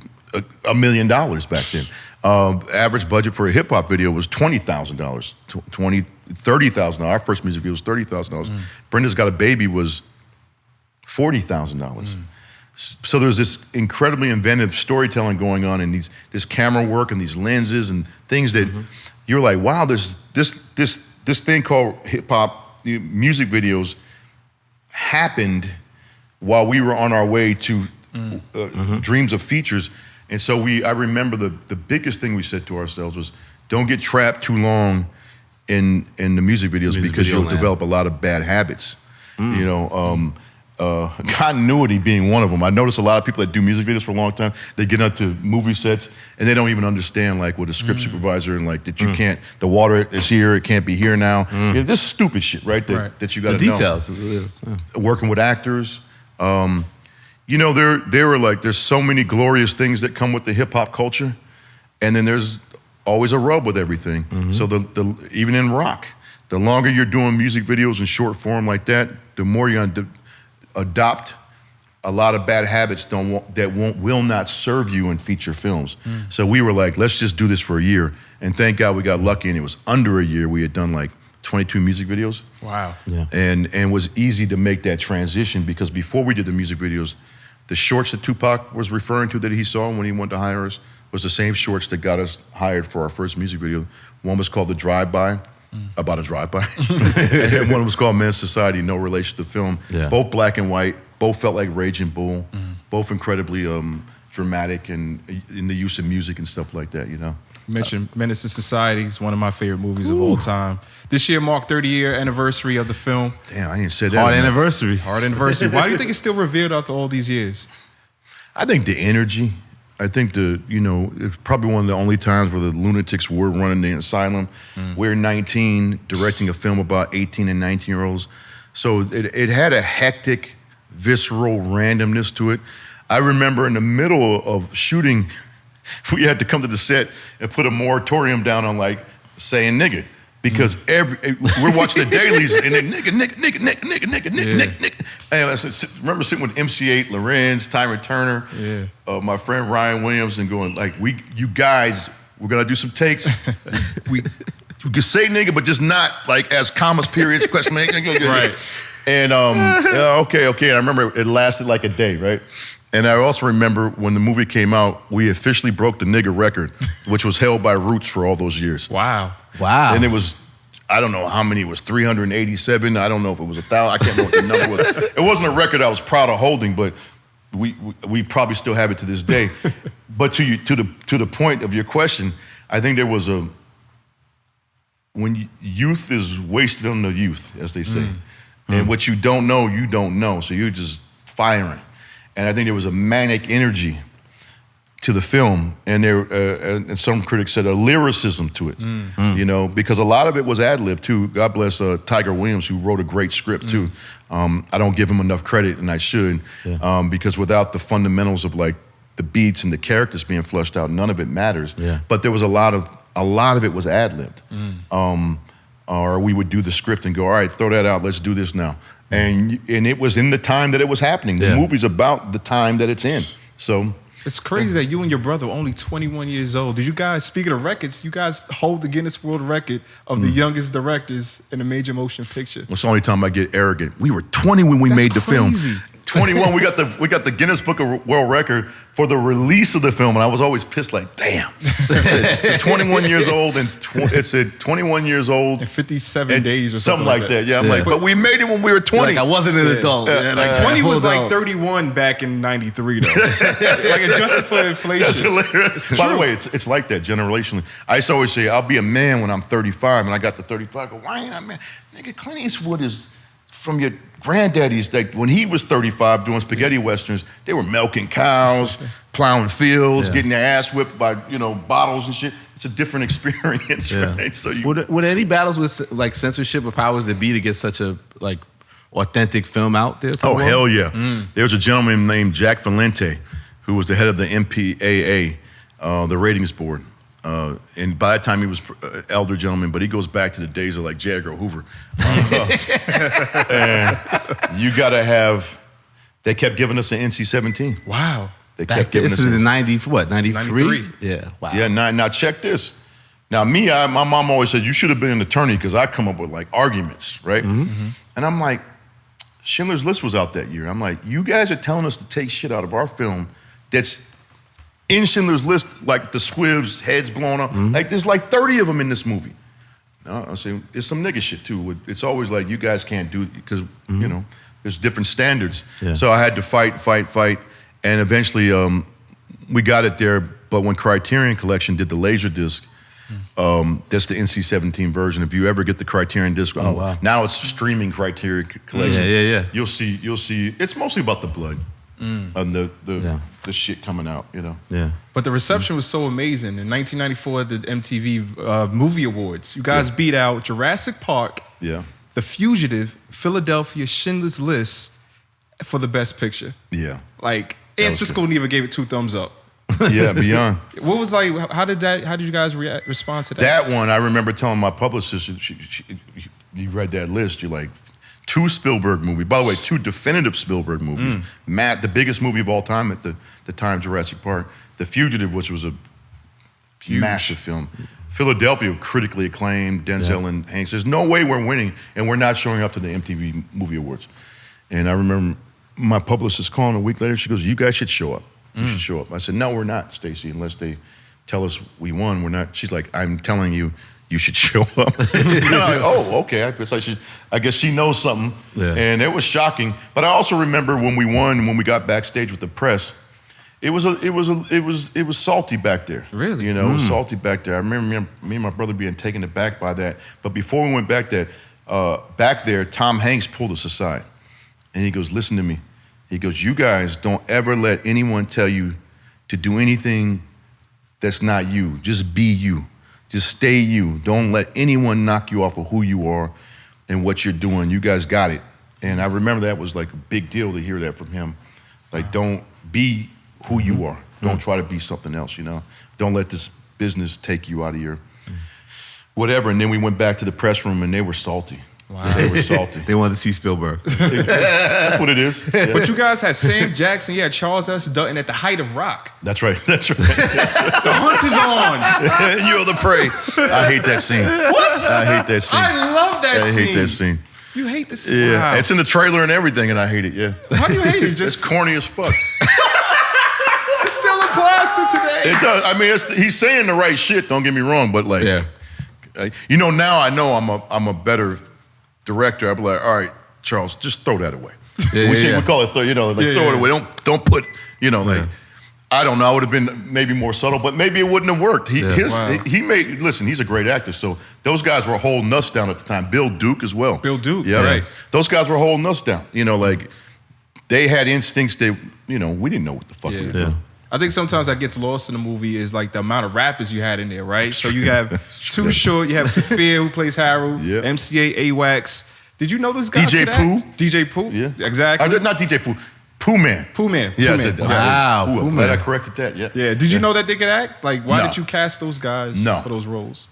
$1 million back then. Average budget for a hip hop video was $20,000, $30,000. Our first music video was $30,000. Brenda's Got a Baby was $40,000. So there's this incredibly inventive storytelling going on, and this camera work and these lenses and things that you're like, wow, there's this thing called hip hop music videos happened while we were on our way to dreams of features. And so I remember the biggest thing we said to ourselves was, don't get trapped too long in the music videos because you'll develop a lot of bad habits. You know, continuity being one of them. I notice a lot of people that do music videos for a long time, they get into movie sets and they don't even understand like with a script supervisor and like that you can't, the water is here, it can't be here now. Yeah, this stupid shit, right? That you gotta know. The details. Working with actors. You know, there were like, there's so many glorious things that come with the hip hop culture, and then there's always a rub with everything. So even in rock, the longer you're doing music videos in short form like that, the more you're gonna adopt a lot of bad habits that will not serve you in feature films. So we were like, let's just do this for a year, and thank God we got lucky, and it was under a year. We had done like 22 music videos. Wow. Yeah. And it was easy to make that transition because before we did the music videos, the shorts that Tupac was referring to that he saw when he wanted to hire us was the same shorts that got us hired for our first music video. One was called The Drive-By, about a drive-by. And one was called Menace II Society, no relation to film. Yeah. Both black and white, both felt like Raging Bull, both incredibly dramatic and in the use of music and stuff like that, you know? You mentioned Menace II Society is one of my favorite movies of all time. This year marked 30-year anniversary of the film. Damn, I didn't say that. Hard anniversary. Hard anniversary. Why do you think it's still revered after all these years? I think the energy. I think it's probably one of the only times where the lunatics were running the asylum. We're 19, directing a film about 18 and 19-year-olds. So it had a hectic, visceral randomness to it. I remember in the middle of shooting, we had to come to the set and put a moratorium down on like saying nigga. Because we're watching the dailies and then nigga. And I remember sitting with MC8, Lorenz, Tyron Turner, my friend Ryan Williams, and going like, you guys, we're gonna do some takes. we can say nigga, but just not like as commas, periods, question mark. Right. And okay. And I remember it lasted like a day, right? And I also remember when the movie came out, we officially broke the nigga record, which was held by Roots for all those years. Wow. And it was, I don't know how many, it was 387. I don't know if it was 1,000. I can't remember what the number was. It wasn't a record I was proud of holding, but we probably still have it to this day. But to the point of your question, I think there was when youth is wasted on the youth, as they say. And what you don't know. So you're just firing. And I think there was a manic energy to the film, and and some critics said a lyricism to it, you know, because a lot of it was ad-lib too. God bless Tiger Williams, who wrote a great script too. I don't give him enough credit, and I should, because without the fundamentals of like the beats and the characters being flushed out. None of it matters. Yeah. But there was a lot of it was ad-libbed. Or we would do the script and go, all right, throw that out, let's do this now. And it was in the time that it was happening. The movie's about the time that it's in. So it's crazy that you and your brother were only 21 years old. Did you guys, speaking of records, you guys hold the Guinness World Record of the youngest directors in a major motion picture? It's the only time I get arrogant. We were 20 when we made the crazy. film. 21, we got the Guinness Book of World Record for the release of the film, and I was always pissed, like, damn. It's 21 years old, and it said 21 years old. And 57 days or something like that. Yeah, I'm like, but we made it when we were 20. Like I wasn't an adult. Like 20 was like 31 back in 93, though. Like adjusted for inflation. That's hilarious. By the way, it's like that generationally. I used to always say, I'll be a man when I'm 35, and I got to 35, I go, why ain't I a man? Nigga, Clint Eastwood is from your granddaddy's, like when he was 35 doing spaghetti westerns, they were milking cows, plowing fields, getting their ass whipped by, bottles and shit. It's a different experience, right? So Were there any battles with like censorship or powers that be to get such a like authentic film out there? Oh, hell yeah. There was a gentleman named Jack Valente who was the head of the MPAA, the ratings board. And by the time he was an elder gentleman, but he goes back to the days of like J. Edgar Hoover. And you gotta have, they kept giving us an NC-17. Wow. They kept giving us this is in 93? 93. Yeah, wow. Yeah, now check this. Now my mom always said, you should have been an attorney because I come up with like arguments, right? And I'm like, Schindler's List was out that year. I'm like, you guys are telling us to take shit out of our film that's in Schindler's List, like the squibs, heads blown up. Like there's like 30 of them in this movie. No, I say it's some nigga shit too. It's always like you guys can't do it because there's different standards. Yeah. So I had to fight, and eventually we got it there. But when Criterion Collection did the Laserdisc, that's the NC-17 version. If you ever get the Criterion disc, now it's streaming Criterion Collection. Yeah. You'll see. It's mostly about the blood. And the shit coming out, Yeah. But the reception was so amazing. In 1994 at the MTV Movie Awards, you guys beat out Jurassic Park, The Fugitive, Philadelphia, Schindler's List for the Best Picture. Yeah. Like, and Cisco never gave it 2 thumbs up. Yeah, beyond. What was like, how did you guys respond to that? That one, I remember telling my publicist, you read that list, you're like, 2 Spielberg movies. By the way, 2 definitive Spielberg movies. Matt, the biggest movie of all time at the time, Jurassic Park. The Fugitive, which was a massive film. Philadelphia, critically acclaimed, Denzel and Hanks. There's no way we're winning, and we're not showing up to the MTV Movie Awards. And I remember my publicist calling a week later. She goes, you guys should show up. You should show up. I said, no, we're not, Stacey, unless they tell us we won. We're not. She's like, I'm telling you, you should show up. And I'm like, oh, okay. I guess she knows something. Yeah. And it was shocking. But I also remember when we won, when we got backstage with the press, it was salty back there. Really? It was salty back there. I remember me and my brother being taken aback by that. But before we went back there, Tom Hanks pulled us aside. And he goes, listen to me. He goes, you guys don't ever let anyone tell you to do anything that's not you. Just be you. Just stay you. Don't let anyone knock you off of who you are and what you're doing. You guys got it. And I remember that was like a big deal to hear that from him. Like, don't be who you are. Don't try to be something else, Don't let this business take you out of your whatever. And then we went back to the press room and they were salty. Wow. They were salty. They wanted to see Spielberg. That's what it is. Yeah. But you guys had Sam Jackson, you had Charles S. Dutton at the height of rock. That's right. The hunt is on. You're the prey. I hate that scene. What? I hate that scene. I love that scene. I hate that scene. You hate the scene? Yeah, wow. It's in the trailer and everything, and I hate it, yeah. How do you hate it? It's corny as fuck. It still applies to today. It does. I mean, he's saying the right shit, don't get me wrong, but like, now I know I'm a better director. I'd be like, all right, Charles, just throw that away. We call it, throw it away. Don't put, I don't know. I would have been maybe more subtle, but maybe it wouldn't have worked. He's a great actor. So those guys were holding us down at the time. Bill Duke as well. Bill Duke, yeah, right. Those guys were holding us down. Like they had instincts that, we didn't know what the fuck we were doing. I think sometimes that gets lost in the movie is like the amount of rappers you had in there, right? So you have Too Short, you have Sophia who plays Harold, MCA, AWACS. Did you know those guys DJ could Pooh? act? DJ Pooh? Yeah. Exactly. Not DJ Pooh. Pooh Man. Pooh Man. Yeah, Pooh Man. Wow, Ooh, Pooh I'm glad Man. I corrected that. Yeah. Yeah. Did you know that they could act? Like, why No. did you cast those guys for those roles?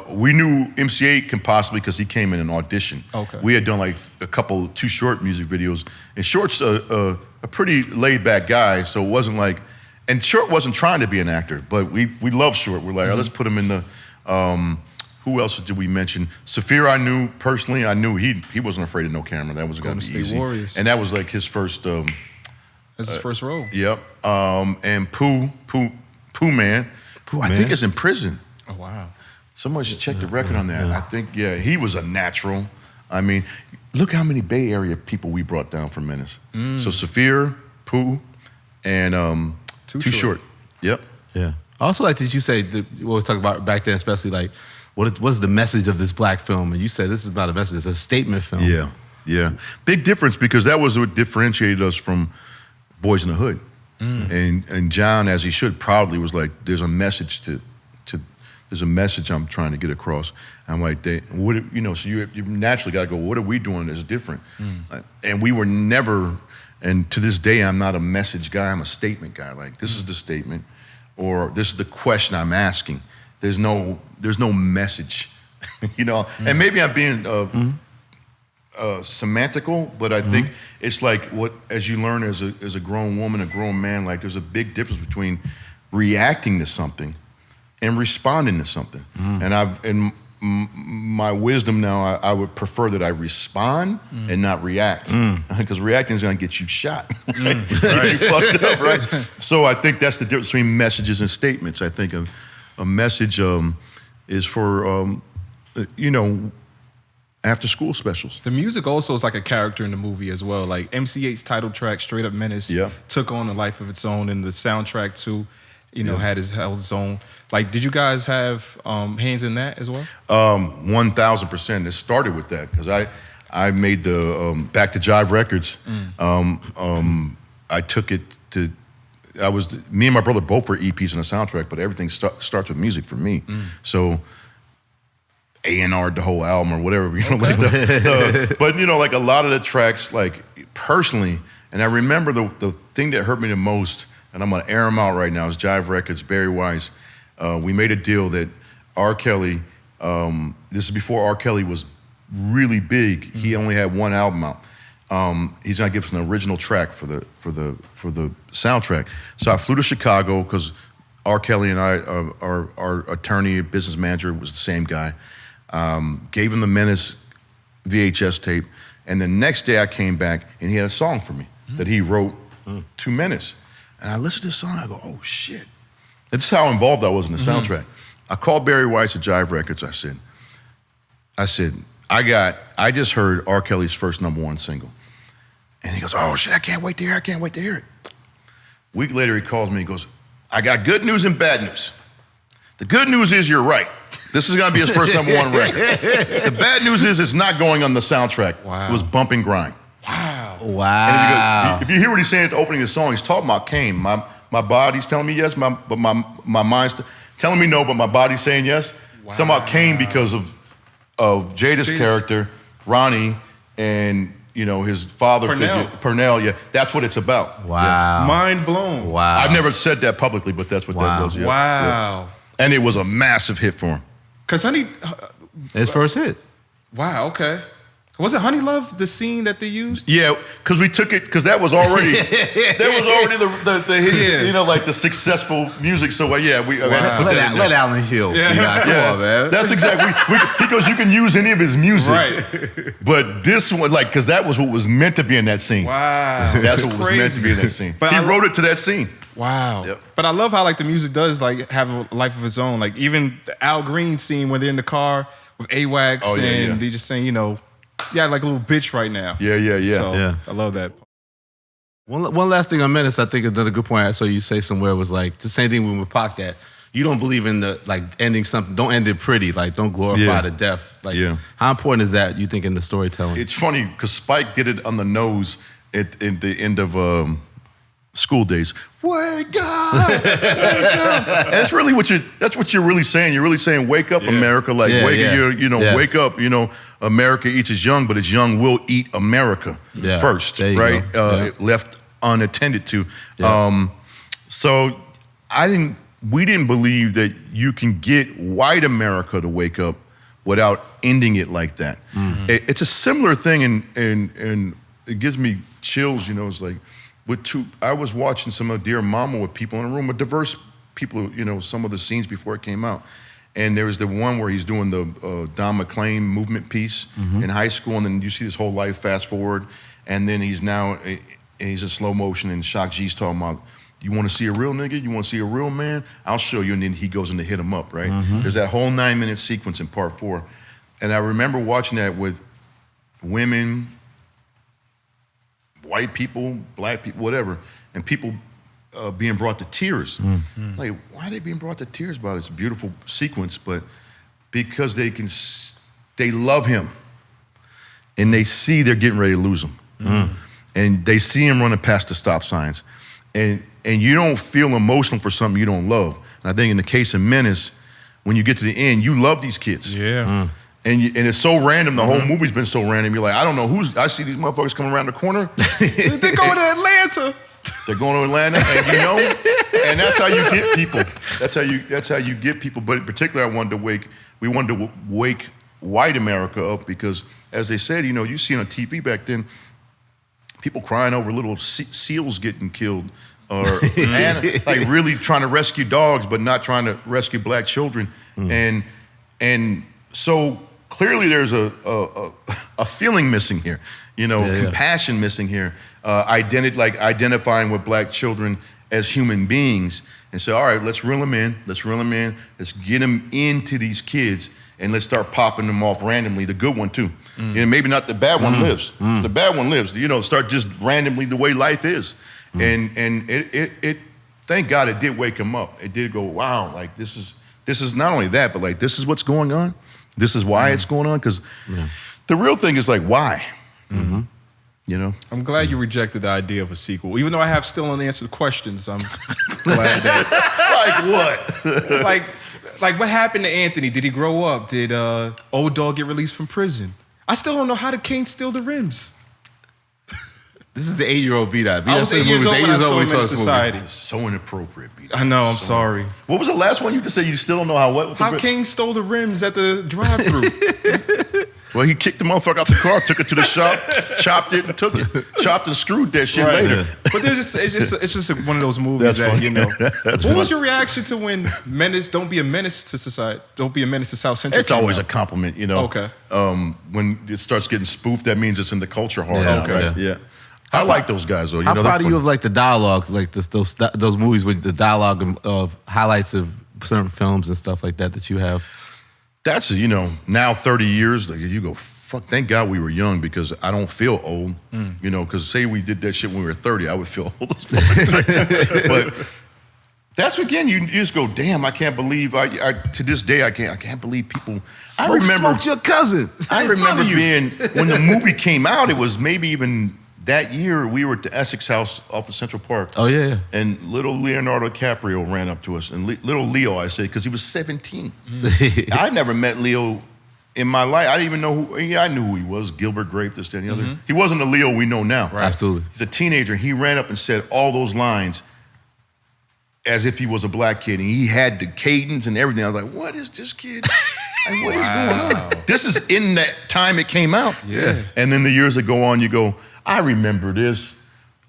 We knew MC8 can possibly because he came in an audition. Okay. We had done like two short music videos, and Short's a pretty laid back guy, so it wasn't like, and Short wasn't trying to be an actor, but we love Short. We're like, oh, let's put him in the. Who else did we mention? Saphir, I knew personally. I knew he wasn't afraid of no camera. That was gonna be State easy. Warriors. And that was like his first. That's his first role. Yep. And Pooh Man. Pooh, I think is in prison. Oh wow. Somebody should check the record on that. I think, he was a natural. I mean, look how many Bay Area people we brought down from Menace. So Saphir, Pooh, and Too Short. Yep. Yeah. I also like that you say what we were talking about back then, especially like what's the message of this black film? And you said this is about a message. It's a statement film. Yeah. Yeah. Big difference because that was what differentiated us from Boys in the Hood. And John, as he should, proudly was like, there's a message there's a message I'm trying to get across. I'm like, so you naturally got to go, what are we doing that's different? And we were never, and to this day, I'm not a message guy, I'm a statement guy. Like, this is the statement, or this is the question I'm asking. There's no message, And maybe I'm being semantical, but I think it's like as you learn as a grown woman, a grown man, like there's a big difference between reacting to something and responding to something. And in my wisdom now, I would prefer that I respond and not react, because reacting is going to get you shot, right? Get you fucked up, right? So I think that's the difference between messages and statements. I think a message is for after school specials. The music also is like a character in the movie as well. Like MC8's title track, Straight Up Menace, took on a life of its own, and the soundtrack too, held its own. Like, did you guys have hands in that as well? 1,000%. It started with that because I made the Back to Jive Records. I took it to. Me and my brother both were EPs on the soundtrack, but everything starts with music for me. So A&R'd the whole album or whatever, but like a lot of the tracks, like personally, and I remember the thing that hurt me the most, and I'm gonna air them out right now, is Jive Records, Barry Weiss. We made a deal that R. Kelly, this is before R. Kelly was really big. He only had one album out. He's gonna give us an original track for the soundtrack. So I flew to Chicago because R. Kelly and I, our attorney, business manager, was the same guy. Gave him the Menace VHS tape, and the next day I came back and he had a song for me that he wrote to Menace. And I listened to the song, I go, oh shit. This is how involved I was in the soundtrack. I called Barry Weiss at Jive Records. I said, I just heard R. Kelly's first #1 single. And he goes, oh shit, I can't wait to hear it. A week later, he calls me, he goes, I got good news and bad news. The good news is you're right. This is gonna be his first #1 record. The bad news is it's not going on the soundtrack. Wow. It was Bump and Grind. Wow. And if you hear what he's saying at the opening of the song, he's talking about Kane. My body's telling me yes, but my mind's telling me no, but my body's saying yes. Wow. It's talking about Kane because of Jada's character, Ronnie, and his father figure, Purnell. Yeah, that's what it's about. Wow. Yeah. Mind blown. Wow. I've never said that publicly, but that's what that was. Yeah. Wow. Yeah. And it was a massive hit for him. Cause Honey, His first hit. wow. Okay. Was it Honey Love, the scene that they used? Yeah, because we took it, because that was already the hit, like the successful music. So we had to put that in there. Let Allen Hughes. Yeah. Come on, man. That's exactly, because you can use any of his music. Right. But this one, because that was what was meant to be in that scene. Wow. That's what was meant to be in that scene. But he wrote it to that scene. Wow. Yep. But I love how the music does have a life of its own. Like even the Al Green scene when they're in the car with AWACS and they just saying, yeah, like a little bitch right now. Yeah. So, I love that. One last thing on Menace, I think another good point I saw you say somewhere was like the same thing with Pac, that you don't believe in the ending something, don't end it pretty, don't glorify the death. How important is that, you think, in the storytelling? It's funny because Spike did it on the nose at the end of School Days. Wake up! Wake up! And that's really that's what you're really saying. You're really saying, wake up, America. Wake up, America eats its young, but its young will eat America first, right? Left unattended to. Yeah. So we didn't believe that you can get white America to wake up without ending it like that. Mm-hmm. It's a similar thing, and it gives me chills. It's like I was watching some of Dear Mama with people in a room with diverse people. Some of the scenes before it came out, and there was the one where he's doing the acclaimed movement piece in high school, and then you see his whole life fast forward, and then he's in slow motion, and Shock G's talking about, you want to see a real nigga? You want to see a real man? I'll show you. And then he goes in to hit him up, right? Mm-hmm. There's that whole 9-minute sequence in part 4. And I remember watching that with women, white people, black people, whatever, and people being brought to tears. Mm-hmm. Like, why are they being brought to tears about this beautiful sequence? But because they love him, and they see they're getting ready to lose him. Mm-hmm. And they see him running past the stop signs. And you don't feel emotional for something you don't love. And I think in the case of Menace, when you get to the end, you love these kids. Yeah. Mm. And it's so random. The whole movie's been so random. You're like, I don't know I see these motherfuckers coming around the corner. They're going to Atlanta. They're going to Atlanta, and and that's how you get people. That's how you get people. But in particular, we wanted to wake white America up, because, as they said, you see on TV back then, people crying over little seals getting killed, or like really trying to rescue dogs, but not trying to rescue black children. And so clearly there's a feeling missing here, compassion missing here, identifying with black children as human beings, and say, all right, let's reel them in, let's get them into these kids, and let's start popping them off randomly. The good one too. Maybe not the bad one lives. The bad one lives. Start just randomly the way life is. And it thank God it did wake him up. It did go, wow, like this is not only that, but like this is what's going on. This is why it's going on. Because the real thing is like, why? Mm-hmm. I'm glad you rejected the idea of a sequel. Even though I have still unanswered questions, I'm glad that. Like what? like what happened to Anthony? Did he grow up? Did old dog get released from prison? I still don't know, how did Kane steal the rims? This is the 8-year-old B-Dot. I was 8 years old when I saw Menace Society. So inappropriate, B-Dot. I know, I'm sorry. What was the last one you just said you still don't know how How Kane stole the rims at the drive-thru. Well, he kicked the motherfucker out the car, took it to the shop, chopped it and took it. Chopped and screwed that shit later. But it's just one of those movies What was your reaction to when Don't be a menace to society, don't be a menace to South Central? It's always a compliment, Okay. When it starts getting spoofed, that means it's in the culture hard. Yeah, okay. Yeah. Yeah. I like those guys though. How proud are you of like the dialogue, like those movies with the dialogue of highlights of certain films and stuff like that you have? That's, now 30 years, like, you go, fuck, thank God we were young, because I don't feel old, because say we did that shit when we were 30, I would feel old as fuck. But that's, again, you just go, damn, I can't believe, to this day, I can't believe people. I remember smoked your cousin. I remember being, when the movie came out, it was maybe even that year, we were at the Essex House off of Central Park. Oh, yeah. And little Leonardo DiCaprio ran up to us. And little Leo, I say, because he was 17. I never met Leo in my life. I didn't even know I knew who he was. Gilbert Grape, this, that, and the other. He wasn't the Leo we know now. Right. Absolutely. He's a teenager. He ran up and said all those lines as if he was a black kid. And he had the cadence and everything. I was like, what is this kid? Like, what is going on? This is in that time it came out. Yeah. And then the years that go on, you go, I remember this.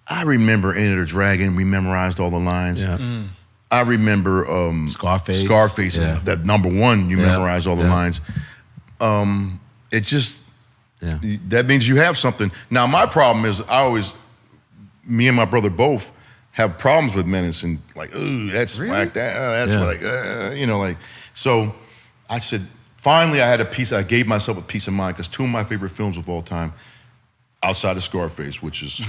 I remember Enter the Dragon. We memorized all the lines. Yeah. I remember Scarface. Yeah. That number one, you memorized all the lines. It just, that means you have something. Now, my problem is me and my brother both have problems with Menace and like, ooh, that's like that. That's like, so I said, finally I gave myself a peace of mind, because two of my favorite films of all time, outside of Scarface, which is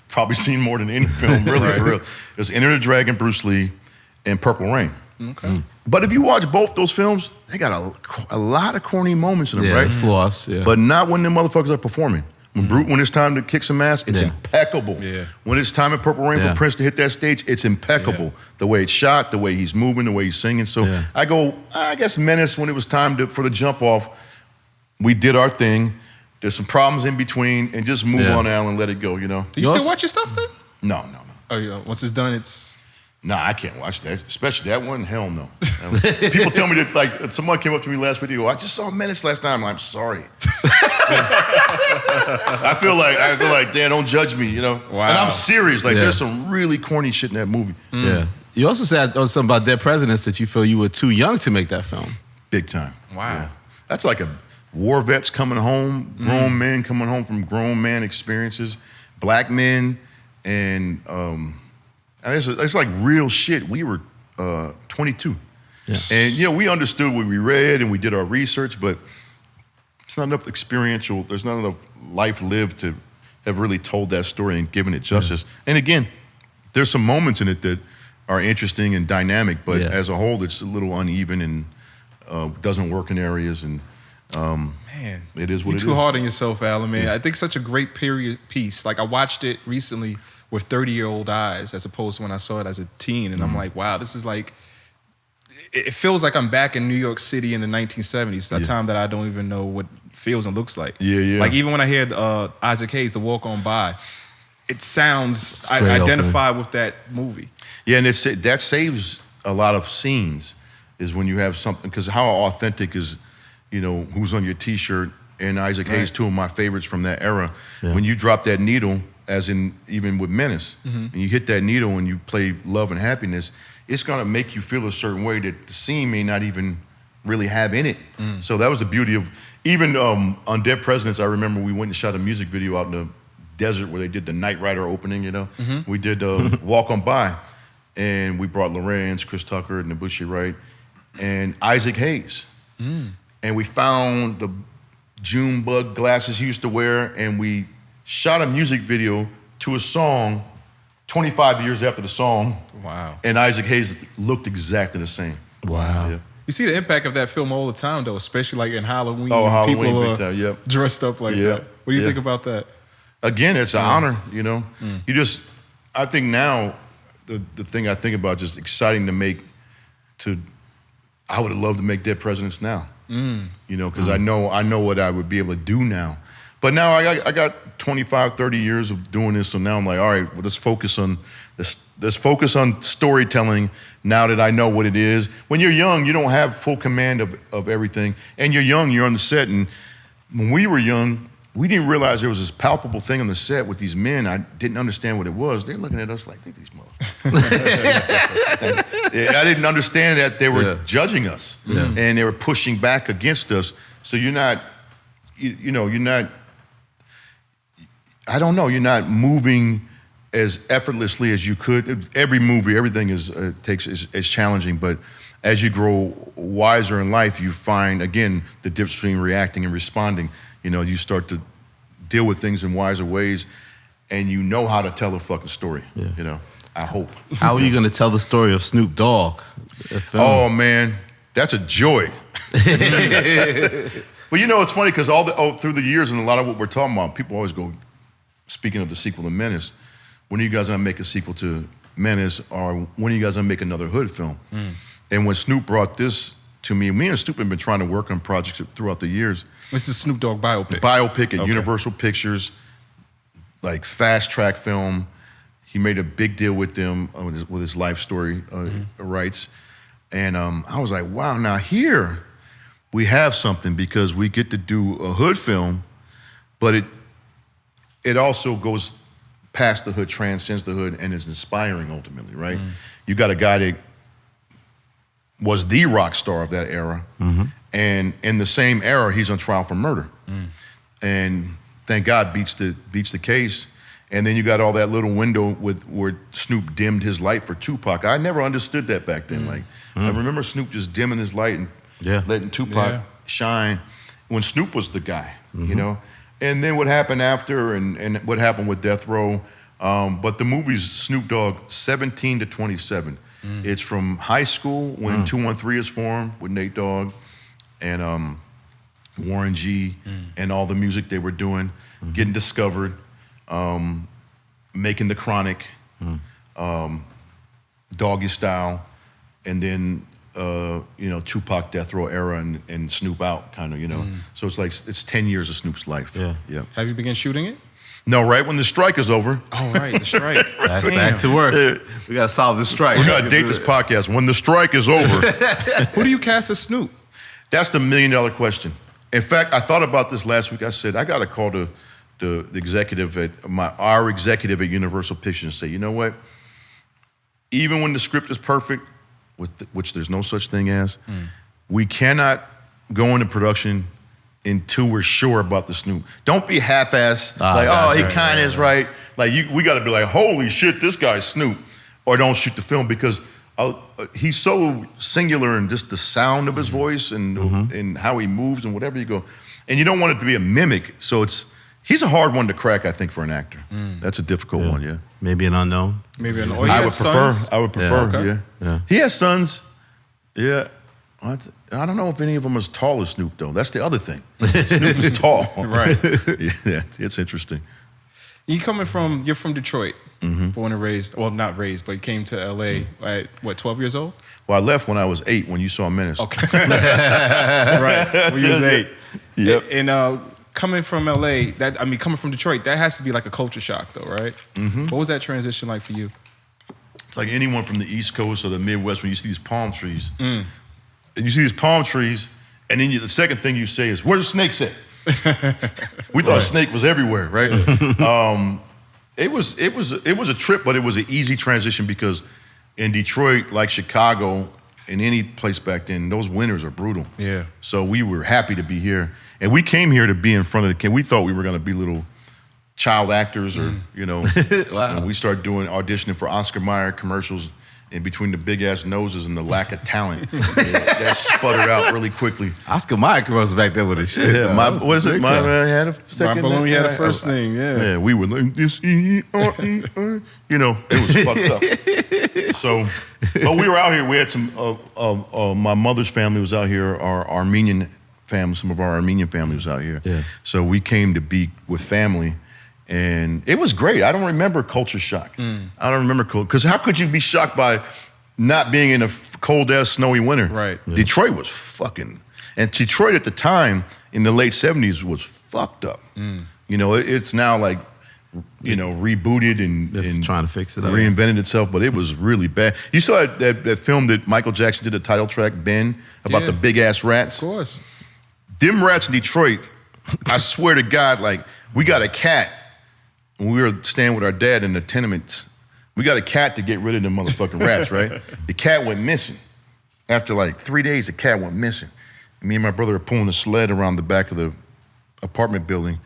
probably seen more than any film, really, for real. There's Enter the Dragon, Bruce Lee, and Purple Rain. Okay. But if you watch both those films, they got a lot of corny moments in them, right? It's floss, But not when the motherfuckers are performing. When it's time to kick some ass, it's impeccable. Yeah. When it's time at Purple Rain for Prince to hit that stage, it's impeccable. Yeah. The way it's shot, the way he's moving, the way he's singing. So I guess Menace, when it was time for the jump off, we did our thing. There's some problems in between, and just move on, Allen, let it go, Do you still watch your stuff then? No. Oh yeah. Once it's done, it's. Nah, I can't watch that, especially that one. Hell no. People tell me that, like, someone came up to me last video. I just saw Menace last night. I'm sorry. I feel like, Dan, don't judge me, you know. Wow. And I'm serious. Like, there's some really corny shit in that movie. Yeah. You also said something about Dead Presidents that you feel you were too young to make that film. Big time. Wow. Yeah. That's like a war vets coming home, grown men coming home from grown man experiences, black men, and it's like real shit. We were 22. Yeah. And, you know, we understood what we read and we did our research, but it's not enough experiential, there's not enough life lived to have really told that story and given it justice. And again, there's some moments in it that are interesting and dynamic, but as a whole, it's a little uneven and doesn't work in areas. And man, it is what it is. You're too hard on yourself, Allen, man. I think it's such a great period piece. Like, I watched it recently with 30-year-old eyes as opposed to when I saw it as a teen. And I'm like, wow, this is like, it feels like I'm back in New York City in the 1970s, a time that I don't even know what feels and looks like. Yeah. Like, even when I hear Isaac Hayes, The Walk On By, it sounds, I Straight identify with that movie. Yeah, and that saves a lot of scenes is when you have something, because how authentic is, you know, Who's on Your T-Shirt and Isaac Hayes, two of my favorites from that era. Yeah. When you drop that needle, as in even with Menace, and you hit that needle and you play Love and Happiness, it's gonna make you feel a certain way that the scene may not even really have in it. So that was the beauty of, even on Dead Presidents, I remember we went and shot a music video out in the desert where they did the Knight Rider opening, you know? We did Walk On By, and we brought Lorenz, Chris Tucker, and Nabushi Wright, and Isaac Hayes. And we found the June bug glasses he used to wear, and we shot a music video to a song 25 years after the song. Wow. And Isaac Hayes looked exactly the same. Wow. Yeah. You see the impact of that film all the time, though, especially like in Halloween. Oh, Halloween, people big time, yep. dressed up like that. What do you think about that? Again, it's an honor, you know. You just, I think now, the thing I think about, just exciting to make, I would have loved to make Dead Presidents now. You know, because I know what I would be able to do now. But now I got 25, 30 years of doing this, so now I'm like, all right, well, let's focus on storytelling now that I know what it is. When you're young, you don't have full command of everything. And you're young, you're on the set, and when we were young, we didn't realize there was this palpable thing on the set with these men. I didn't understand what it was. They're looking at us like, look at these motherfuckers. I didn't understand that they were judging us and they were pushing back against us. So you're not, you're not, I don't know, you're not moving as effortlessly as you could. Every movie, everything is challenging, but as you grow wiser in life, you find, again, the difference between reacting and responding. You know, you start to deal with things in wiser ways, and you know how to tell a fucking story, you know, I hope. How are you going to tell the story of Snoop Dogg? Oh, man, that's a joy. But you know, it's funny, because through the years and a lot of what we're talking about, people always go, speaking of the sequel to Menace, when are you guys gonna make a sequel to Menace, or when are you guys gonna make another hood film? And when Snoop brought this to me and Snoop have been trying to work on projects throughout the years. This is Snoop Dogg biopic. Biopic at Universal Pictures, like fast track film. He made a big deal with them with his life story rights. And I was like, wow, now here we have something, because we get to do a hood film, but it also goes past the hood, transcends the hood, and is inspiring ultimately, right? You got a guy that was the rock star of that era, and in the same era, he's on trial for murder. And thank God beats the case. And then you got all that little window where Snoop dimmed his light for Tupac. I never understood that back then. Like, I remember Snoop just dimming his light and letting Tupac shine when Snoop was the guy, you know? And then what happened after, and what happened with Death Row. But the movie's Snoop Dogg, 17 to 27. It's from high school when 213 is formed with Nate Dogg and Warren G and all the music they were doing, getting discovered, making the Chronic, Doggy Style, and then Tupac, Death Row era, and Snoop out, kind of, you know. So it's like, it's 10 years of Snoop's life. Has he begun shooting it? No, right when the strike is over. Oh, right, the strike. Back to work. We got to solve this strike. We got to date this podcast. When the strike is over. Who do you cast as Snoop? That's the $1 million question. In fact, I thought about this last week. I said, I got to call the executive at our executive at Universal Pictures and say, you know what? Even when the script is perfect, which there's no such thing as, we cannot go into production until we're sure about the Snoop. Don't be half-ass, he kind of is right. Like, we got to be like, holy shit, this guy's Snoop. Or don't shoot the film because he's so singular in just the sound of his voice and how he moves and whatever you go. And you don't want it to be a mimic. So he's a hard one to crack, I think, for an actor. That's a difficult one, yeah. Maybe an unknown. Maybe an I would prefer, Yeah. He has sons, yeah. I don't know if any of them is tall as Snoop, though. That's the other thing. Snoop is tall. Right. Yeah, it's interesting. You're from Detroit, born and raised. Well, not raised, but you came to LA at, 12 years old? Well, I left when I was 8 when you saw Menace. Okay. Right, when you was 8. Yep. And coming from LA, coming from Detroit, that has to be like a culture shock, though, right? What was that transition like for you? It's like anyone from the East Coast or the Midwest when you see these palm trees. And you see these palm trees, and then the second thing you say is, where's the snakes at? We thought a snake was everywhere, right? It was a trip, but it was an easy transition because in Detroit, like Chicago, in any place back then, those winters are brutal. Yeah. So we were happy to be here. And we came here to be in front of the camera. We thought we were going to be little child actors or, Wow. And we started auditioning for Oscar Mayer commercials in between the big-ass noses and the lack of talent. That sputtered out really quickly. Oscar Mayer commercials back there with his shit. Yeah, my had a second My balloon name? had a first name, yeah. Yeah, we were like this, it was fucked up. So, but we were out here. We had some, my mother's family was out here, our Armenian family, some of our Armenian family was out here. Yeah. So we came to be with family. And it was great. I don't remember culture shock. I don't remember because how could you be shocked by not being in a cold-ass, snowy winter? Right. Yeah. Detroit was fucking... And Detroit at the time, in the late 70s, was fucked up. It's now like, rebooted and trying to fix it up. Reinvented itself, but it was really bad. You saw that film that Michael Jackson did, a title track, Ben, about the big-ass rats? Of course. Them rats in Detroit, I swear to God, like, we got a cat. When we were staying with our dad in the tenements, we got a cat to get rid of them motherfucking rats, right? The cat went missing. After like 3 days, the cat went missing. Me and my brother were pulling a sled around the back of the apartment building.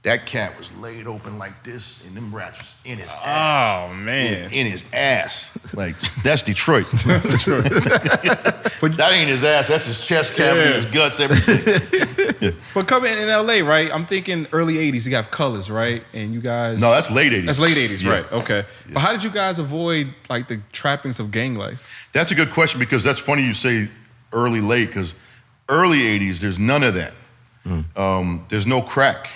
That cat was laid open like this, and them rats was in his ass. Oh, man. In his ass. Like, that's Detroit. That's Detroit. But that ain't his ass, that's his chest cavity, his guts, everything. But coming in LA, right? I'm thinking early 80s, you have Colors, right? And you guys... No, that's late 80s. That's late 80s, Yeah. right. Okay. Yeah. But how did you guys avoid, like, the trappings of gang life? That's a good question because that's funny you say early, late, because early 80s, there's none of that. There's no crack.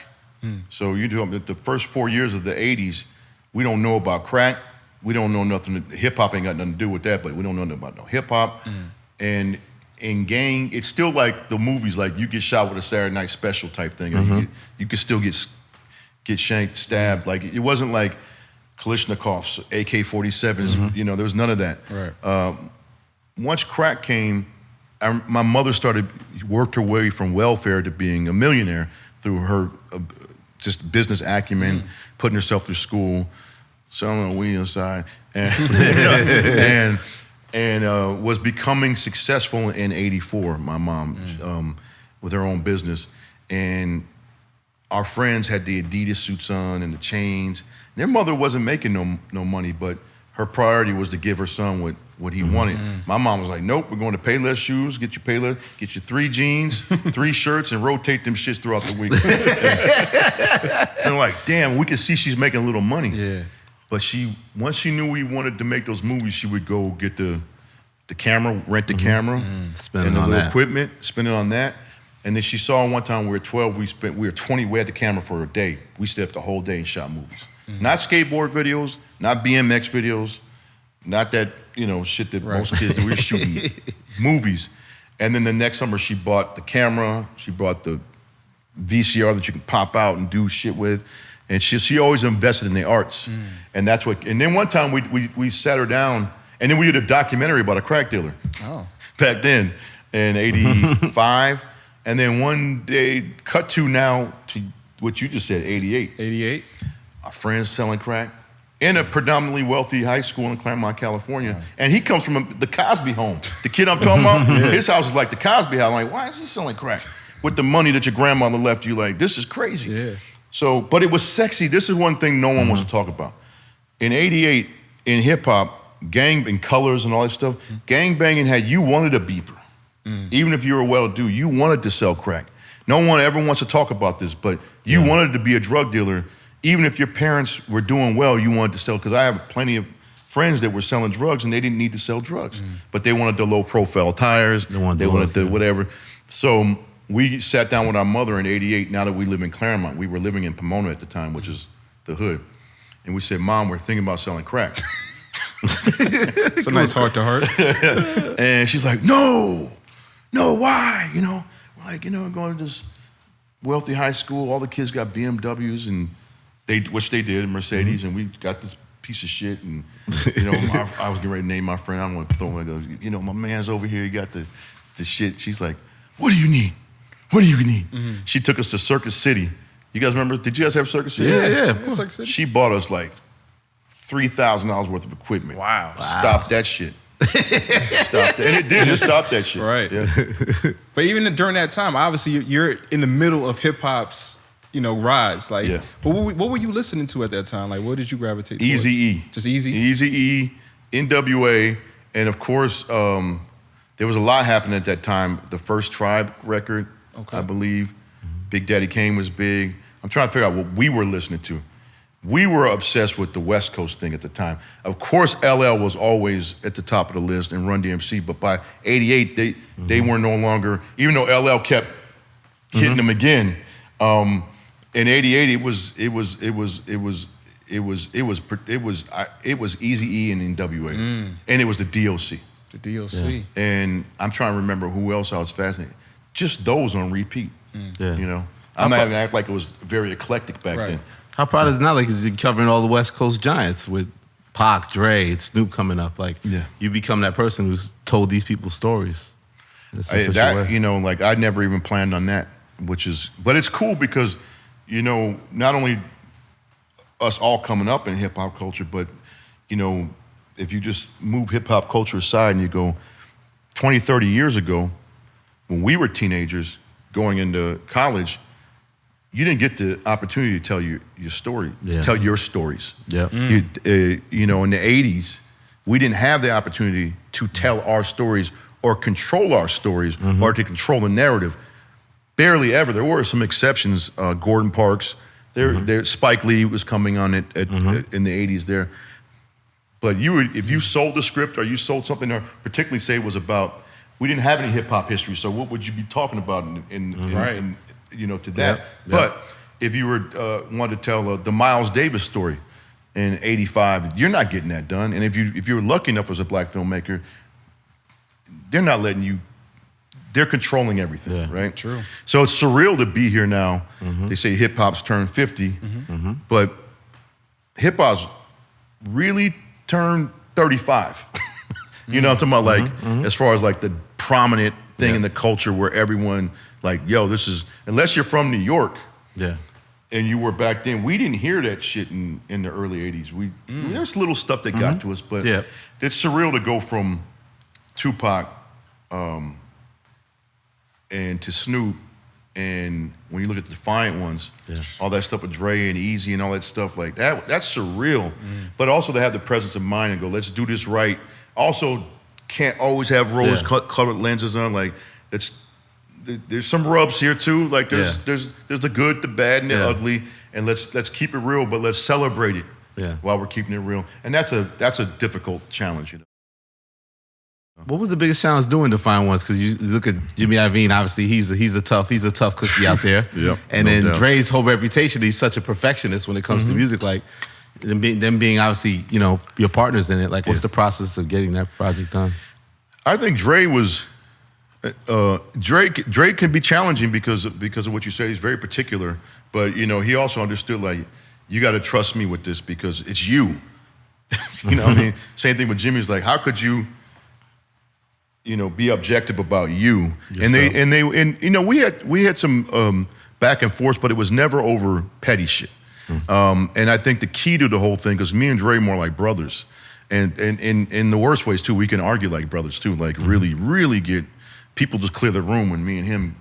So the first 4 years of the 80s, we don't know about crack. We don't know nothing. Hip-hop ain't got nothing to do with that, but we don't know nothing about no hip-hop. And in gang, it's still like the movies, like you get shot with a Saturday Night Special type thing. Or you could still get shanked, stabbed. Like, it wasn't like Kalashnikovs, AK-47s. There was none of that. Right. Once crack came, my mother worked her way from welfare to being a millionaire through her just business acumen, putting herself through school, selling a weed inside, and was becoming successful in '84. My mom, with her own business, and our friends had the Adidas suits on and the chains. Their mother wasn't making no money, but her priority was to give her son what he wanted. My mom was like, nope, we're going to Payless shoes, get you 3 jeans, 3 shirts, and rotate them shits throughout the week. And like, damn, we could see she's making a little money. Yeah. But once she knew we wanted to make those movies, she would go get the camera, rent the camera, Spend and it the on little that. equipment, spend it on that. And then she saw one time we were 12, we were 20, we had the camera for a day. We stayed up the whole day and shot movies. Not skateboard videos, not BMX videos, not that, shit that most kids do. We were shooting movies. And then the next summer she bought the camera, she bought the VCR that you can pop out and do shit with. And she always invested in the arts. And that's what, and then one time we sat her down, and then we did a documentary about a crack dealer. Back then, in 85. And then one day, cut to now, to what you just said, 88. 88. Our friend's selling crack in a predominantly wealthy high school in Claremont, California. And he comes from the Cosby home. The kid I'm talking about, his house is like the Cosby house. I'm like, why is he selling crack? With the money that your grandmother left you, like, this is crazy. Yeah. So, but it was sexy. This is one thing no one wants to talk about. In 88, in hip hop, gang and colors and all that stuff, gang banging had, you wanted a beeper. Even if you were well-to-do, you wanted to sell crack. No one ever wants to talk about this, but you wanted to be a drug dealer. Even if your parents were doing well, you wanted to sell, because I have plenty of friends that were selling drugs and they didn't need to sell drugs, but they wanted the low-profile tires, they wanted the whatever. So we sat down with our mother in 88, now that we live in Claremont. We were living in Pomona at the time, which is the hood. And we said, Mom, we're thinking about selling crack. It's a nice heart to heart. And she's like, no, why? You know, like, going to this wealthy high school, all the kids got BMWs, and which they did, Mercedes, and we got this piece of shit. And, I was getting ready to name my friend. I don't want to throw him. I go, my man's over here, he got the shit. She's like, what do you need? What do you need? She took us to Circus City. You guys remember? Did you guys have Circus City? Yeah. Circuit City. She bought us like $3,000 worth of equipment. Wow. Stop that shit. Stop that. And it did. It stopped that shit. Right. Yeah. But even during that time, obviously you're in the middle of hip hop's, rise. Like, what were you listening to at that time? Like, what did you gravitate towards? Eazy-E. Just Eazy? Eazy-E, NWA, and of course, there was a lot happening at that time. The first Tribe record, I believe. Big Daddy Kane was big. I'm trying to figure out what we were listening to. We were obsessed with the West Coast thing at the time. Of course, LL was always at the top of the list and Run DMC, but by 88, they were no longer, even though LL kept hitting them again. In 88, it was Eazy-E and NWA, and it was the DOC. The DOC. And I'm trying to remember who else I was fascinated. Just those on repeat. Yeah. I'm not gonna act like it was very eclectic back then. How proud is it now? Like, is he covering all the West Coast giants with Pac, Dre, Snoop coming up? Like, you become that person who's told these people stories. I never even planned on that, but it's cool because, not only us all coming up in hip hop culture, but, if you just move hip hop culture aside and you go 20, 30 years ago, when we were teenagers going into college, you didn't get the opportunity to tell your story, to tell your stories. Yeah. In the 80s, we didn't have the opportunity to tell our stories or control our stories or to control the narrative. Barely ever. There were some exceptions. Gordon Parks, Spike Lee was coming on it in the 80s there. But if you sold a script or you sold something, or particularly say it was about, we didn't have any hip hop history, so what would you be talking about to that? But if you were wanted to tell the Miles Davis story in '85, you're not getting that done. And if you're lucky enough as a black filmmaker, they're not letting you. They're controlling everything, right? True. So it's surreal to be here now. They say hip hop's turned 50, but hip hop's really turned 35. You know what I'm talking about? As far as like the prominent thing in the culture where everyone like, yo, this is, unless you're from New York, and you were back then, we didn't hear that shit in the early 80s. There's little stuff that got to us, but it's surreal to go from Tupac and to Snoop, and when you look at the Defiant ones, all that stuff with Dre and Easy and all that stuff like that, that's surreal. But also to have the presence of mind and go, let's do this right. Also, can't always have rose-colored lenses on. Like, there's some rubs here too. Like there's the good, the bad, and the ugly. And let's keep it real, but let's celebrate it while we're keeping it real. And that's a difficult challenge, What was the biggest challenge doing Defiant Ones? Because you look at Jimmy Iovine, obviously he's a tough cookie out there. And then Dre's whole reputation, he's such a perfectionist when it comes to music. Like them being obviously, your partners in it. Like, what's the process of getting that project done? I think Dre was. Dre can be challenging because of what you say. He's very particular, but he also understood, like, you got to trust me with this because it's you. You know what I mean? Same thing with Jimmy's like, how could you, be objective about you? Yourself. And we had some back and forth, but it was never over petty shit. And I think the key to the whole thing, because me and Dre more like brothers, and in the worst ways too, we can argue like brothers too, like really, really get people just clear the room when me and him.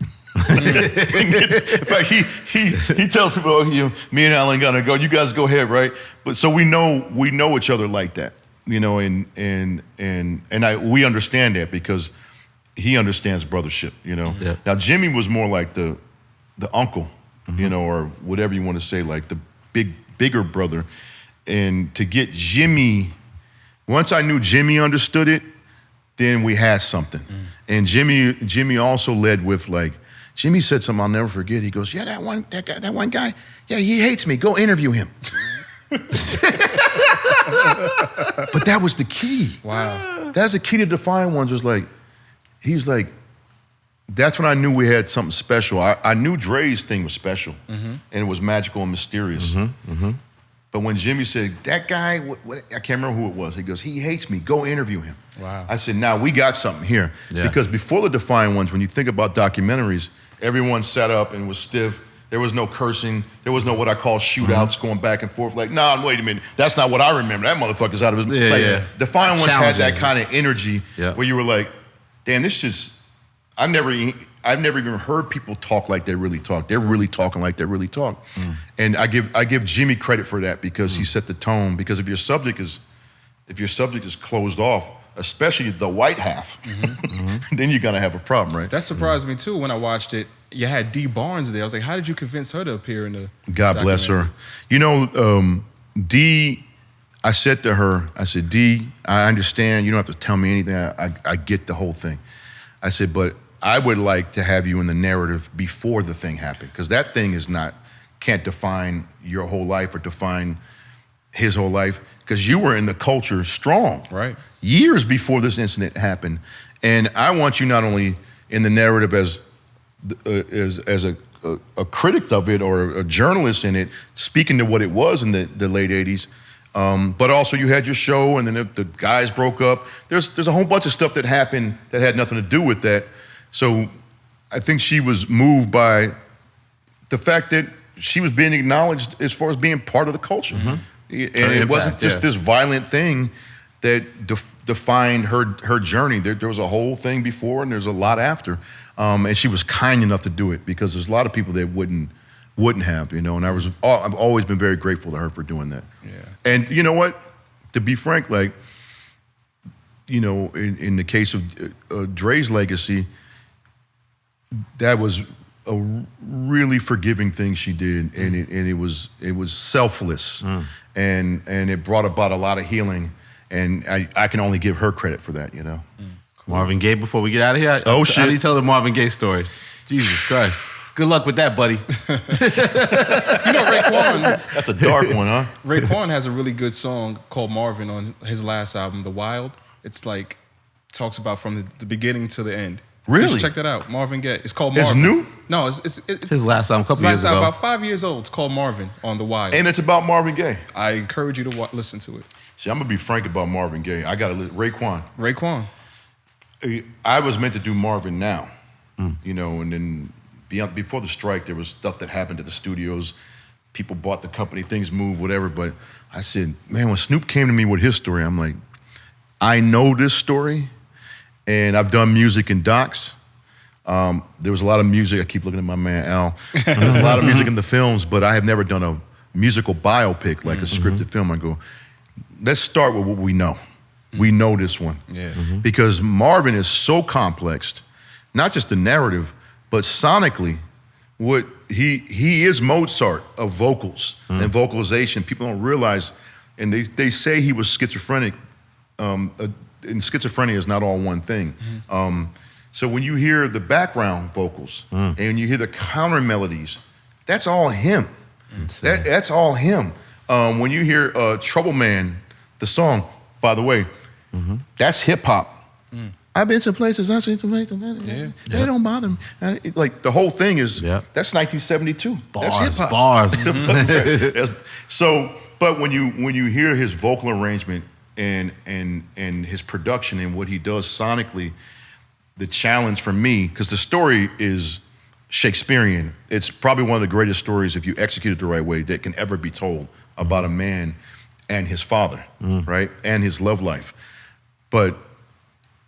In fact, he tells people, me and Allen gonna go. You guys go ahead, right? But so we know each other like that, and we understand that because he understands brothership, Yeah. Now Jimmy was more like the uncle, or whatever you want to say, like the bigger brother, and to get Jimmy, once I knew Jimmy understood it, then we had something, and Jimmy also led with like. Jimmy said something I'll never forget. He goes, that one guy, yeah, he hates me. Go interview him. But that was the key. Wow. That's the key to Define Ones was like, he was like, that's when I knew we had something special. I knew Dre's thing was special, and it was magical and mysterious. But when Jimmy said, that guy, I can't remember who it was. He goes, he hates me. Go interview him. Wow. I said, we got something here. Yeah. Because before the Define Ones, when you think about documentaries, everyone sat up and was stiff. There was no cursing. There was no what I call shootouts going back and forth. Like, wait a minute. That's not what I remember. That motherfucker's out of his... Yeah. Define Ones had that kind of energy where you were like, damn, this is... I've never even heard people talk like they really talk. They're really talking like they really talk. And I give Jimmy credit for that because he set the tone. Because if your subject is closed off, especially the white half, then you're gonna have a problem, right? That surprised me too when I watched it. You had Dee Barnes there. I was like, how did you convince her to appear in the God bless her. Dee, I said to her, Dee, I understand. You don't have to tell me anything. I get the whole thing. I said, but I would like to have you in the narrative before the thing happened, because that thing can't define your whole life or define his whole life, because you were in the culture strong. Right. Years before this incident happened. And I want you not only in the narrative as a critic of it or a journalist in it, speaking to what it was in the late 80s, but also you had your show and then the guys broke up. There's a whole bunch of stuff that happened that had nothing to do with that. So I think she was moved by the fact that she was being acknowledged as far as being part of the culture. And it wasn't just this violent thing that defined her journey. There was a whole thing before and there's a lot after. And she was kind enough to do it because there's a lot of people that wouldn't have, and I've always been very grateful to her for doing that. Yeah. And you know what? To be frank, like, in the case of Dre's legacy, that was a really forgiving thing she did, and it was selfless, and it brought about a lot of healing, and I can only give her credit for that, Cool. Marvin Gaye, before we get out of here. Shit. I need to tell the Marvin Gaye story. Jesus Christ. Good luck with that, buddy. Raekwon. That's a dark one, huh? Raekwon has a really good song called Marvin on his last album, The Wild. It's like, talks about from the beginning to the end. Really? So you should check that out. Marvin Gaye. It's called Marvin. It's new? No, it's His last album, a couple years ago. About 5 years old. It's called Marvin on The Wild. And it's about Marvin Gaye. I encourage you to listen to it. See, I'm gonna be frank about Marvin Gaye. I gotta Raekwon. I was meant to do Marvin Now, and then before the strike, there was stuff that happened at the studios. People bought the company, things moved, whatever. But I said, man, when Snoop came to me with his story, I'm like, I know this story, and I've done music in docs. There was a lot of music. I keep looking at my man, Al. There's a lot of music in the films, but I have never done a musical biopic, like a scripted film. I go, let's start with what we know. We know this one. Yeah. Because Marvin is so complex, not just the narrative, but sonically, what he is Mozart of vocals and vocalization. People don't realize, and they say he was schizophrenic, and schizophrenia is not all one thing. So when you hear the background vocals and you hear the counter melodies, that's all him. That's all him. When you hear Trouble Man, the song, by the way, that's hip hop. I've been to places, I've seen some places, they don't bother me. Like the whole thing is, that's 1972. That's hip-hop. Bars. So, but when you hear his vocal arrangement and his production and what he does sonically, the challenge for me, because the story is Shakespearean. It's probably one of the greatest stories, if you execute it the right way, that can ever be told about a man and his father, right? And his love life. But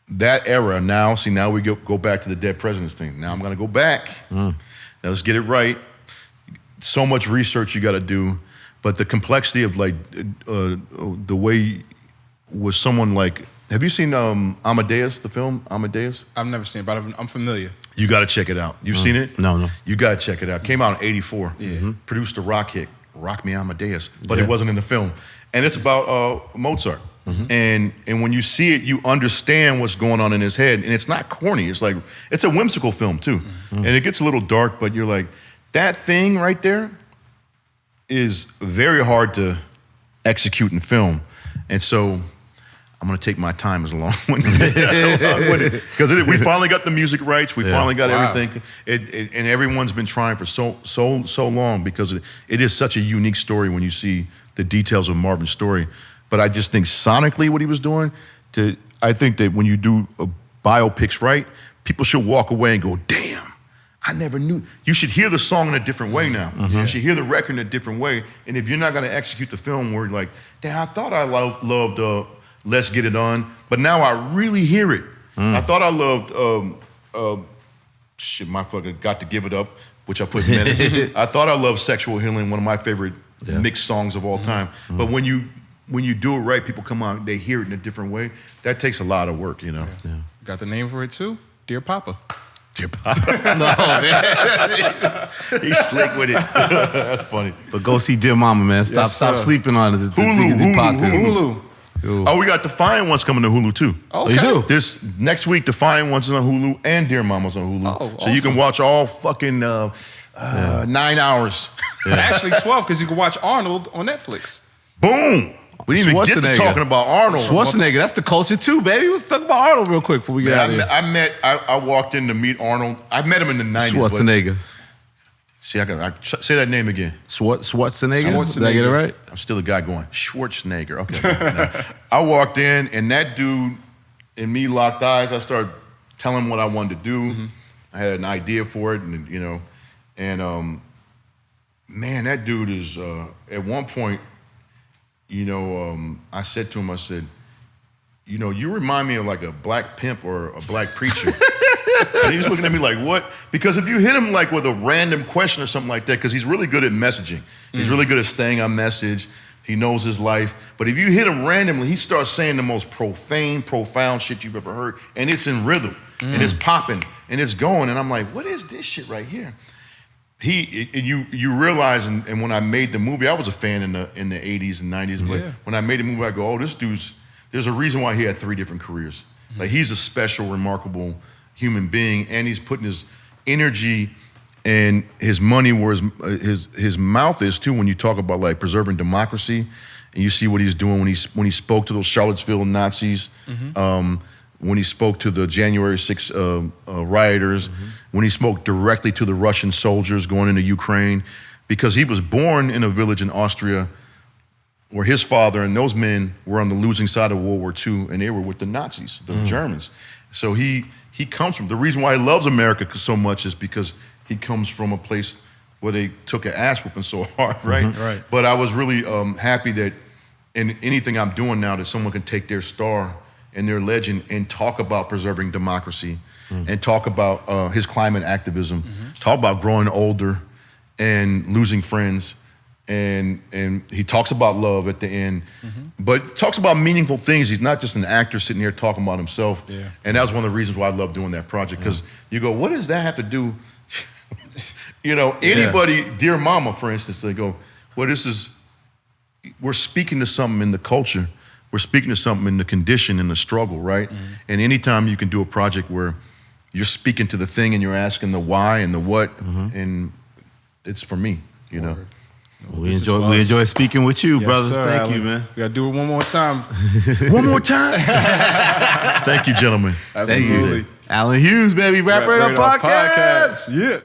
that era now we go back to the dead presidents thing. Now I'm gonna go back. Now let's get it right. So much research you gotta do, but the complexity of like the way was someone like, have you seen Amadeus, the film Amadeus? I've never seen it, but I'm familiar. You gotta check it out. You've seen it? No. You gotta check it out. Came out in '84. Yeah. Produced a rock hit, Rock Me Amadeus, but it wasn't in the film. And it's about Mozart. And when you see it, you understand what's going on in his head. And it's not corny. It's like, it's a whimsical film too. And it gets a little dark, but you're like, that thing right there is very hard to execute in film. And so I'm gonna take my time as long because we finally got the music rights. We finally got everything. And everyone's been trying for so long because it is such a unique story when you see the details of Marvin's story. But I just think sonically what he was doing, I think that when you do biopics right, people should walk away and go, damn, I never knew. You should hear the song in a different way now. You should hear the record in a different way. And if you're not gonna execute the film where you're like, damn, I thought I loved Let's Get It On, but now I really hear it. I thought I loved, Got to Give It Up, which I put in Menace. I thought I loved Sexual Healing, one of my favorite mixed songs of all time. But when you do it right, people come out, they hear it in a different way. That takes a lot of work, you know. Got the name for it too? Dear Papa. Dear Papa. No, man. He's slick with it. That's funny. But go see Dear Mama, man. Stop sleeping on it. Hulu. Oh, we got Defiant Ones coming to Hulu too. Okay. You do? This next week, Defiant Ones is on Hulu and Dear Mama's on Hulu. Oh, so awesome. you can watch all fucking 9 hours. Actually 12, because you can watch Arnold on Netflix. Boom. We didn't even get to talking about Arnold. Schwarzenegger, that's the culture too, baby. Let's talk about Arnold real quick before we get out of here. I walked in to meet Arnold. I met him in the 90s. Schwarzenegger. See, I say that name again. Schwarzenegger? Did I get it right? I'm still a guy going, Schwarzenegger. Okay. I walked in, and that dude and me locked eyes. I started telling him what I wanted to do. I had an idea for it, and man, that dude is, at one point, I said to him, I said, you remind me of like a black pimp or a black preacher. And he's looking at me like, what? Because if you hit him like with a random question or something like that, because he's really good at messaging. He's really good at staying on message. He knows his life. But if you hit him randomly, he starts saying the most profane, profound shit you've ever heard. And it's in rhythm. And it's popping. And it's going. And I'm like, what is this shit right here? You realize, and when I made the movie, I was a fan in the 80s and 90s. But when I made the movie, I go, oh, this dude's, there's a reason why he had 3 different careers. Like, he's a special, remarkable human being, and he's putting his energy and his money where his mouth is too. When you talk about like preserving democracy, and you see what he's doing when he spoke to those Charlottesville Nazis, when he spoke to the January 6th rioters, when he spoke directly to the Russian soldiers going into Ukraine, because he was born in a village in Austria where his father and those men were on the losing side of World War II, and they were with the Nazis, the Germans. So he comes from, the reason why he loves America so much is because he comes from a place where they took an ass whooping so hard, right? Right. But I was really happy that in anything I'm doing now, that someone can take their star and their legend and talk about preserving democracy and talk about his climate activism, talk about growing older and losing friends. And he talks about love at the end, but talks about meaningful things. He's not just an actor sitting here talking about himself. Yeah. And that was one of the reasons why I love doing that project, because you go, what does that have to do? Anybody, Dear Mama, for instance, they go, well, we're speaking to something in the culture. We're speaking to something in the condition, in the struggle, right? And anytime you can do a project where you're speaking to the thing and you're asking the why and the what, and it's for me, you know. We enjoy speaking with you, brother. Sir, Thank Allen. you, man. We gotta do it one more time. One more time. Thank you, gentlemen. Absolutely. Allen Hughes, baby. Rap Radar Podcast. Yeah.